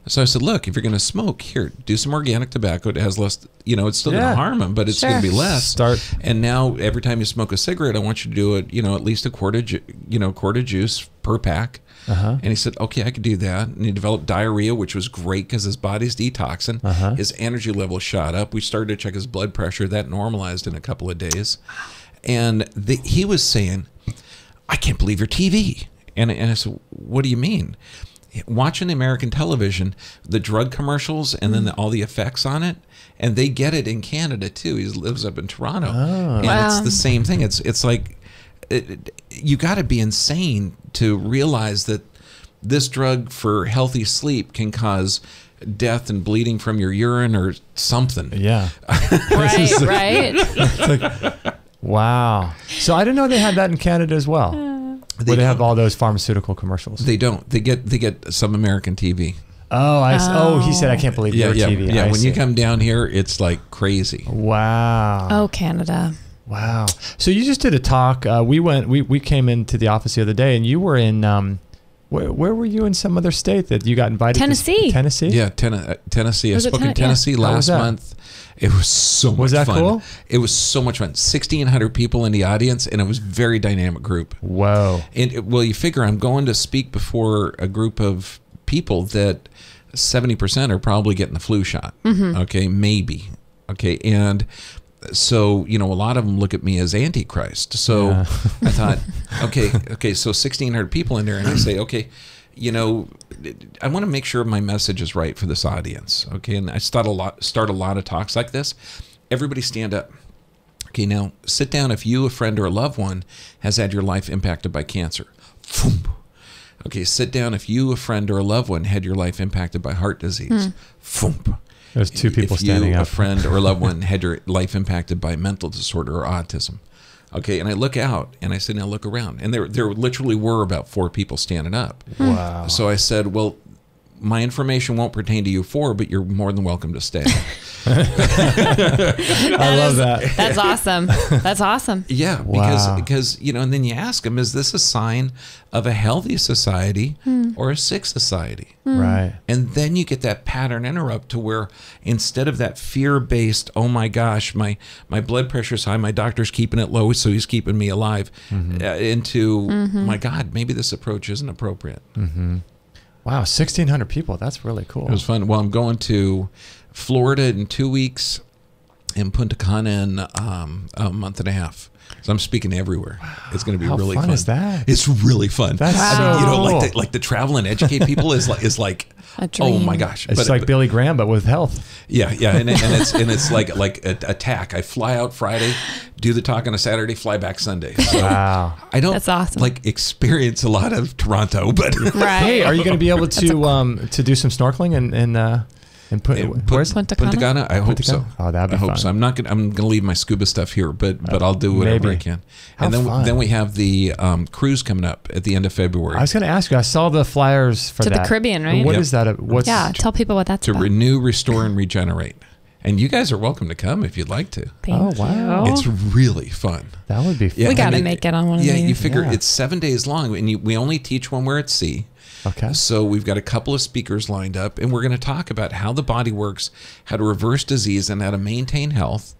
S2: So I said, look, if you're going to smoke, here, do some organic tobacco. It has less, it's still going to harm him, but it's going to be less. And now every time you smoke a cigarette, I want you to do it, at least a quart of juice per pack. And he said, okay, I could do that. And he developed diarrhea, which was great because his body's detoxing. His energy level shot up. We started to check his blood pressure. That normalized in a couple of days. And he was saying, I can't believe your TV. And I said, what do you mean? Watching the American television, the drug commercials, and then all the effects on it, and they get it in Canada too. He lives up in Toronto, and it's the same thing. It's like you got to be insane to realize that this drug for healthy sleep can cause death and bleeding from your urine or something.
S1: Yeah,
S3: right.
S1: Wow. So I didn't know they had that in Canada as well. Where they have all those pharmaceutical commercials.
S2: They don't. They get some American TV.
S1: Oh, he said, I can't believe your TV.
S2: Yeah, when you come down here, it's like crazy.
S1: Wow.
S3: Oh, Canada.
S1: Wow. So you just did a talk. We came into the office the other day, and you were in where were you in some other state that you got invited
S3: Tennessee.
S1: to? Tennessee?
S2: Yeah, Tennessee. I spoke in Tennessee last month. It was so much fun.
S1: Was that cool?
S2: It was so much fun. 1,600 people in the audience, and it was a very dynamic group.
S1: Whoa.
S2: And you figure I'm going to speak before a group of people that 70% are probably getting the flu shot. Okay, maybe. Okay, and so, a lot of them look at me as Antichrist. So I thought, okay, so 1,600 people in there, and I say, okay, I want to make sure my message is right for this audience. Okay, and I start a lot of talks like this. Everybody stand up. Okay, now sit down if you, a friend, or a loved one has had your life impacted by cancer. Okay, sit down if you, a friend, or a loved one had your life impacted by heart disease.
S1: There's two people standing up.
S2: If you, a friend, or a loved one had your life impacted by mental disorder or autism. Okay, and I look out, and I said, now look around. And there literally were about 4 people standing up.
S1: Wow.
S2: So I said, well, my information won't pertain to you 4, but you're more than welcome to stay.
S1: I love that.
S3: That's awesome. That's awesome.
S2: Yeah, because and then you ask them, is this a sign of a healthy society or a sick society?
S1: Right.
S2: And then you get that pattern interrupt to where instead of that fear-based, oh my gosh, my blood pressure's high, my doctor's keeping it low, so he's keeping me alive, into, my God, maybe this approach isn't appropriate.
S1: Wow, 1,600 people. That's really cool.
S2: It was fun. Well, I'm going to Florida in 2 weeks and Punta Cana in a month and a half. So I'm speaking everywhere. It's going to be really fun.
S1: How fun is that?
S2: It's really fun.
S1: That's so cool.
S2: like the travel and educate people is like oh my gosh.
S1: It's like Billy Graham, but with health.
S2: Yeah, and it's like a tack. I fly out Friday, do the talk on a Saturday, fly back Sunday. So
S1: wow.
S2: I don't
S3: That's awesome.
S2: Experience a lot of Toronto, but
S1: hey, are you going to be able to do some snorkeling and
S3: Punta
S2: Cana? I hope so.
S1: Oh, that'd be fun.
S2: I hope so. I'm gonna leave my scuba stuff here, but I'll do whatever I can.
S1: How
S2: and
S1: fun.
S2: then we have the cruise coming up at the end of February.
S1: I was going to ask you. I saw the flyers for
S3: to the Caribbean, right?
S1: What is that?
S3: Tell people what that's
S2: to
S3: about.
S2: renew, restore, and regenerate. And you guys are welcome to come if you'd like to.
S3: Thank
S1: wow.
S3: you.
S2: It's really fun.
S1: That would be fun.
S2: Yeah,
S3: we got to make it on one of these.
S2: Yeah, you figure it's 7 days long, and we only teach when we're at sea.
S1: Okay.
S2: So we've got a couple of speakers lined up, and we're going to talk about how the body works, how to reverse disease, and how to maintain health.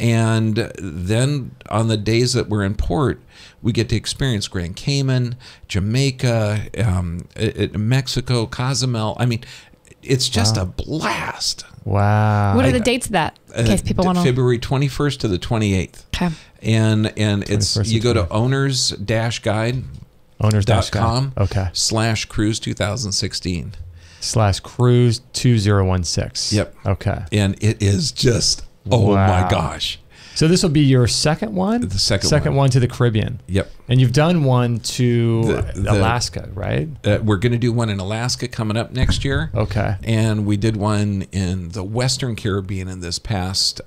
S2: And then on the days that we're in port, we get to experience Grand Cayman, Jamaica, Mexico, Cozumel. I mean, it's just a blast.
S1: Wow.
S3: What are the dates of that, in case people want to?
S2: February 21st to the 28th.
S3: Okay.
S2: And it's, you go to owners-guide.com
S1: Okay.
S2: /cruise 2016
S1: /cruise 2016.
S2: Yep.
S1: Okay.
S2: And it is just, oh my gosh.
S1: So this will be your second one?
S2: The second
S1: one to the Caribbean.
S2: Yep.
S1: And you've done one to Alaska, right?
S2: We're going to do one in Alaska coming up next year.
S1: Okay.
S2: And we did one in the Western Caribbean in this past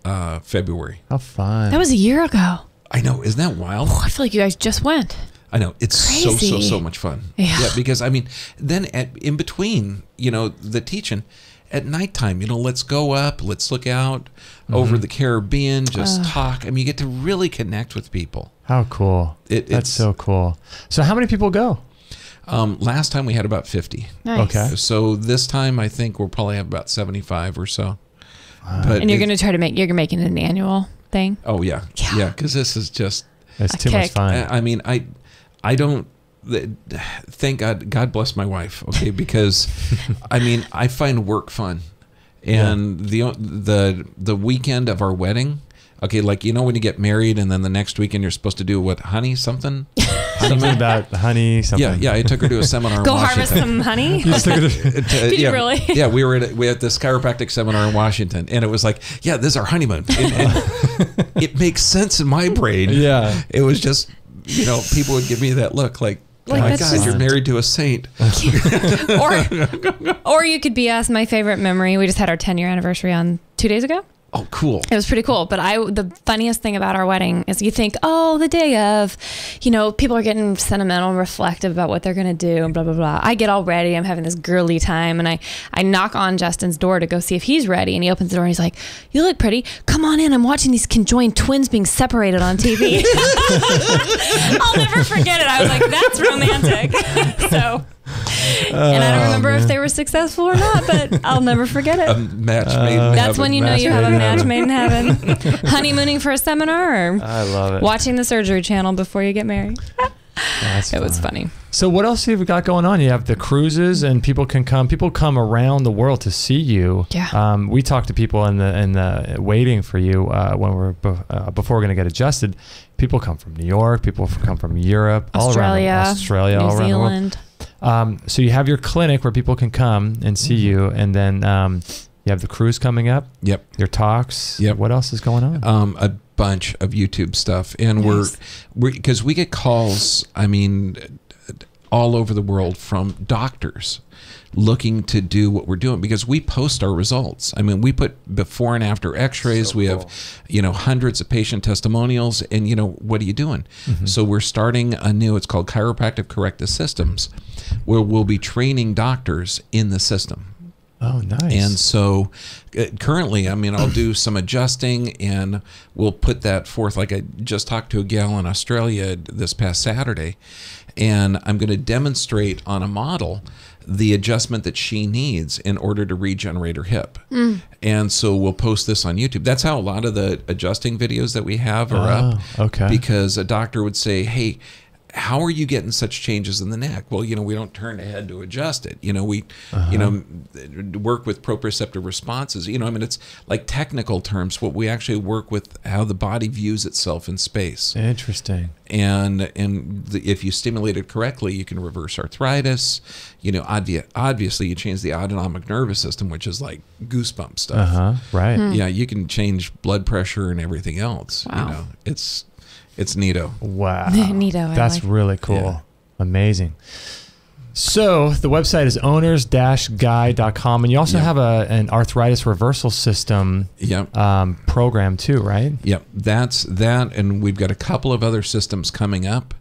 S2: February.
S1: How fun.
S3: That was a year ago.
S2: I know. Isn't that wild?
S3: Oh, I feel like you guys just went.
S2: I know. It's
S3: Crazy.
S2: so much fun.
S3: Yeah.
S2: Because, I mean, then in between, the teaching, at nighttime, let's go up, let's look out over the Caribbean, just talk. I mean, you get to really connect with people.
S1: How cool. That's so cool. So how many people go?
S2: Last time we had about 50.
S3: Nice.
S1: Okay.
S2: So this time I think we'll probably have about 75 or so.
S3: But and you're going to try to you're making it an annual thing?
S2: Oh, yeah. Yeah, because this is just...
S1: It's too much fun.
S2: I mean, I don't... Thank God bless my wife, okay? Because, I mean, I find work fun. And the weekend of our wedding, okay, like, when you get married and then the next weekend you're supposed to do what, honey something?
S1: Something about honey something.
S2: Yeah, I took her to a seminar in Washington.
S3: Go harvest some honey?
S2: Did
S3: you really?
S2: Yeah, we had this chiropractic seminar in Washington, and it was like, this is our honeymoon. And it makes sense in my brain.
S1: Yeah.
S2: It was just, people would give me that look like, oh my God, you're married to a saint.
S3: or you could be us. My favorite memory, we just had our 10-year anniversary on 2 days ago.
S2: Oh, cool.
S3: It was pretty cool. But the funniest thing about our wedding is you think, the day of, people are getting sentimental and reflective about what they're going to do and blah, blah, blah. I get all ready. I'm having this girly time. And I knock on Justin's door to go see if he's ready. And he opens the door and he's like, you look pretty. Come on in. I'm watching these conjoined twins being separated on TV. I'll never forget it. I was like, that's romantic. So... and I don't remember if they were successful or not, but I'll never forget it.
S2: A match made in heaven.
S3: That's when you know you have a match made in heaven. Honeymooning for a seminar, or
S1: I love it.
S3: Watching the surgery channel before you get married.
S1: It
S3: was funny.
S1: So what else have you got going on? You have the cruises, and people come around the world to see you.
S3: Yeah.
S1: We talk to people in the waiting for you when we're before we're going to get adjusted. People come from New York. People come from Europe,
S3: Australia,
S1: all around the world. So you have your clinic where people can come and see you, and then you have the cruise coming up.
S2: Yep.
S1: Your talks.
S2: Yep.
S1: What else is going on?
S2: A bunch of YouTube stuff, and because we get calls, I mean, all over the world from doctors looking to do what we're doing, because we post our results. I mean, we put before and after x-rays. We have, hundreds of patient testimonials, and what are you doing? So we're starting it's called Chiropractic Corrective Systems, where we'll be training doctors in the system.
S1: Oh, nice.
S2: And so currently, I mean, I'll do some adjusting, and we'll put that forth. Like, I just talked to a gal in Australia this past Saturday, and I'm going to demonstrate on a model the adjustment that she needs in order to regenerate her hip. And so we'll post this on YouTube. That's how a lot of the adjusting videos that we have are up.
S1: Okay.
S2: Because a doctor would say, hey, how are you getting such changes in the neck? Well, we don't turn the head to adjust it. We, work with proprioceptive responses. I mean, it's like technical terms, but we actually work with how the body views itself in space.
S1: Interesting.
S2: And if you stimulate it correctly, you can reverse arthritis. Obviously, you change the autonomic nervous system, which is like goosebump stuff.
S1: Right.
S2: Yeah, you can change blood pressure and everything else.
S3: Wow.
S2: It's neato.
S1: Wow.
S3: Neato.
S1: That's really cool. Yeah. Amazing. So the website is owners-guide.com, and you also have an arthritis reversal system program too, right?
S2: Yep. That's that, and we've got a couple of other systems coming up,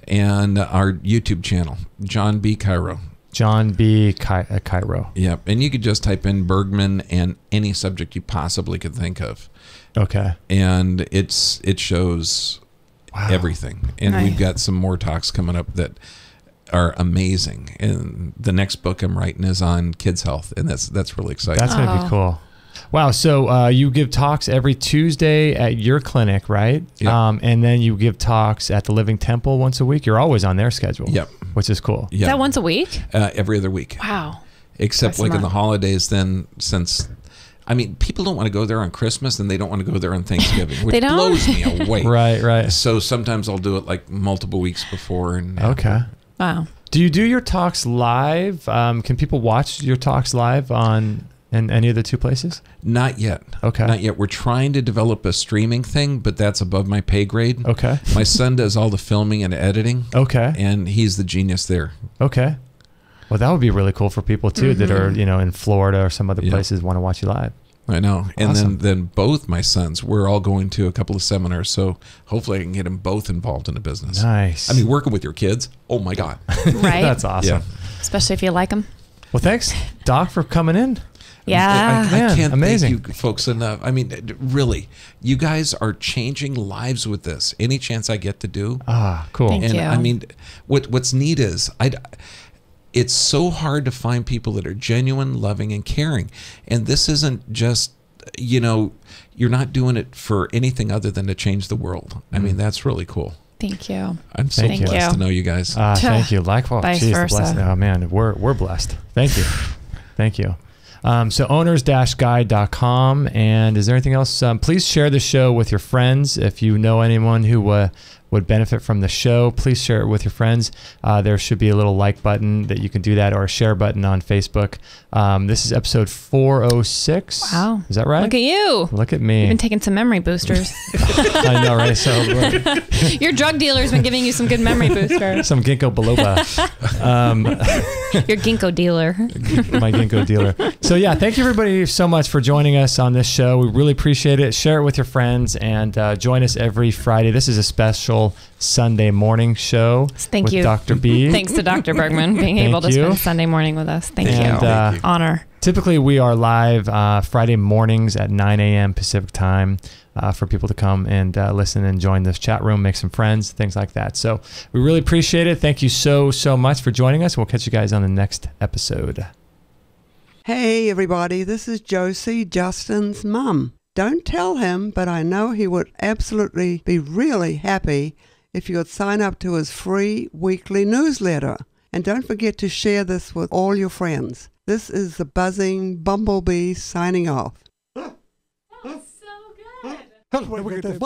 S2: and our YouTube channel, John B. Chiro.
S1: John B. Chiro.
S2: Yep. And you could just type in Bergman and any subject you possibly could think of.
S1: Okay.
S2: And it shows everything. And we've got some more talks coming up that are amazing. And the next book I'm writing is on kids' health, and that's really exciting.
S1: That's going to be cool. Wow. So you give talks every Tuesday at your clinic, right?
S2: Yep.
S1: And then you give talks at the Living Temple once a week. You're always on their schedule.
S2: Yep.
S1: Which is cool.
S3: Is that once a week?
S2: Every other week.
S3: Wow.
S2: Except like in the holidays, then since... I mean, people don't want to go there on Christmas and they don't want to go there on Thanksgiving, which blows me away.
S1: Right.
S2: So sometimes I'll do it like multiple weeks before. And
S1: okay.
S3: Wow.
S1: Do you do your talks live? Can people watch your talks live in any of the two places?
S2: Not yet.
S1: Okay.
S2: Not yet. We're trying to develop a streaming thing, but that's above my pay grade.
S1: Okay.
S2: My son does all the filming and editing.
S1: Okay.
S2: And he's the genius there.
S1: Okay. Well, that would be really cool for people too that are, in Florida or some other places want to watch you live.
S2: I know. And
S1: Awesome.
S2: then both my sons, we're all going to a couple of seminars, so hopefully I can get them both involved in the business.
S1: Nice.
S2: I mean, working with your kids, oh my God.
S3: Right.
S1: That's awesome.
S2: Yeah.
S3: Especially if you like them.
S1: Well, thanks, Doc, for coming in.
S3: Yeah.
S2: I can't
S1: amazing.
S2: thank you folks enough. I mean, really, you guys are changing lives with this. Any chance I get to do.
S1: Ah, cool.
S3: Thank you.
S2: I mean, what's neat is it's so hard to find people that are genuine, loving, and caring. And this isn't just, you're not doing it for anything other than to change the world. I mean, that's really cool.
S3: Thank you.
S2: I'm so blessed to know you guys.
S1: Thank you. Likewise.
S3: Vice
S1: Jeez,
S3: versa.
S1: Oh man, we're blessed. Thank you. Thank you. So owners-guide.com. And is there anything else? Please share the show with your friends. If you know anyone who would benefit from the show, please share it with your friends. There should be a little like button that you can do that, or a share button on Facebook. This is episode 406.
S3: Wow.
S1: Is that right?
S3: Look at you.
S1: Look at me.
S3: You've been taking some memory boosters.
S1: I know, right? So
S3: Your drug dealer's been giving you some good memory boosters.
S1: some ginkgo biloba.
S3: Your ginkgo dealer.
S1: My ginkgo dealer. So yeah, thank you everybody so much for joining us on this show. We really appreciate it. Share it with your friends and join us every Friday. This is a special Sunday morning show.
S3: Thank you,
S1: Dr. B.
S3: Thanks to Dr. Bergman being able to spend Sunday morning with us. Thank you. Honor.
S1: Typically, we are live Friday mornings at 9 a.m. Pacific time for people to come and listen and join this chat room, make some friends, things like that. So we really appreciate it. Thank you so much for joining us. We'll catch you guys on the next episode.
S4: Hey, everybody. This is Josie, Justin's mum. Don't tell him, but I know he would absolutely be really happy if you would sign up to his free weekly newsletter. And don't forget to share this with all your friends. This is the buzzing bumblebee signing off.
S3: That's so good.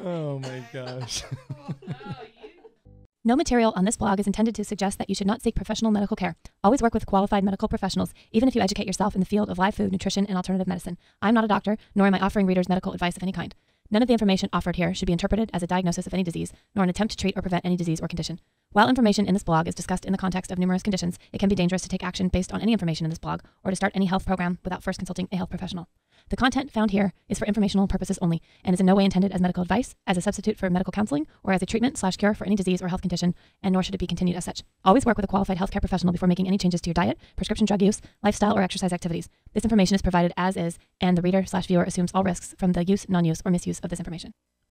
S1: Oh my gosh.
S5: No material on this blog is intended to suggest that you should not seek professional medical care. Always work with qualified medical professionals, even if you educate yourself in the field of live food, nutrition, and alternative medicine. I'm not a doctor, nor am I offering readers medical advice of any kind. None of the information offered here should be interpreted as a diagnosis of any disease, nor an attempt to treat or prevent any disease or condition. While information in this blog is discussed in the context of numerous conditions, it can be dangerous to take action based on any information in this blog or to start any health program without first consulting a health professional. The content found here is for informational purposes only and is in no way intended as medical advice, as a substitute for medical counseling, or as a treatment/cure for any disease or health condition, and nor should it be continued as such. Always work with a qualified healthcare professional before making any changes to your diet, prescription drug use, lifestyle, or exercise activities. This information is provided as is, and the reader/viewer assumes all risks from the use, non-use, or misuse of this information.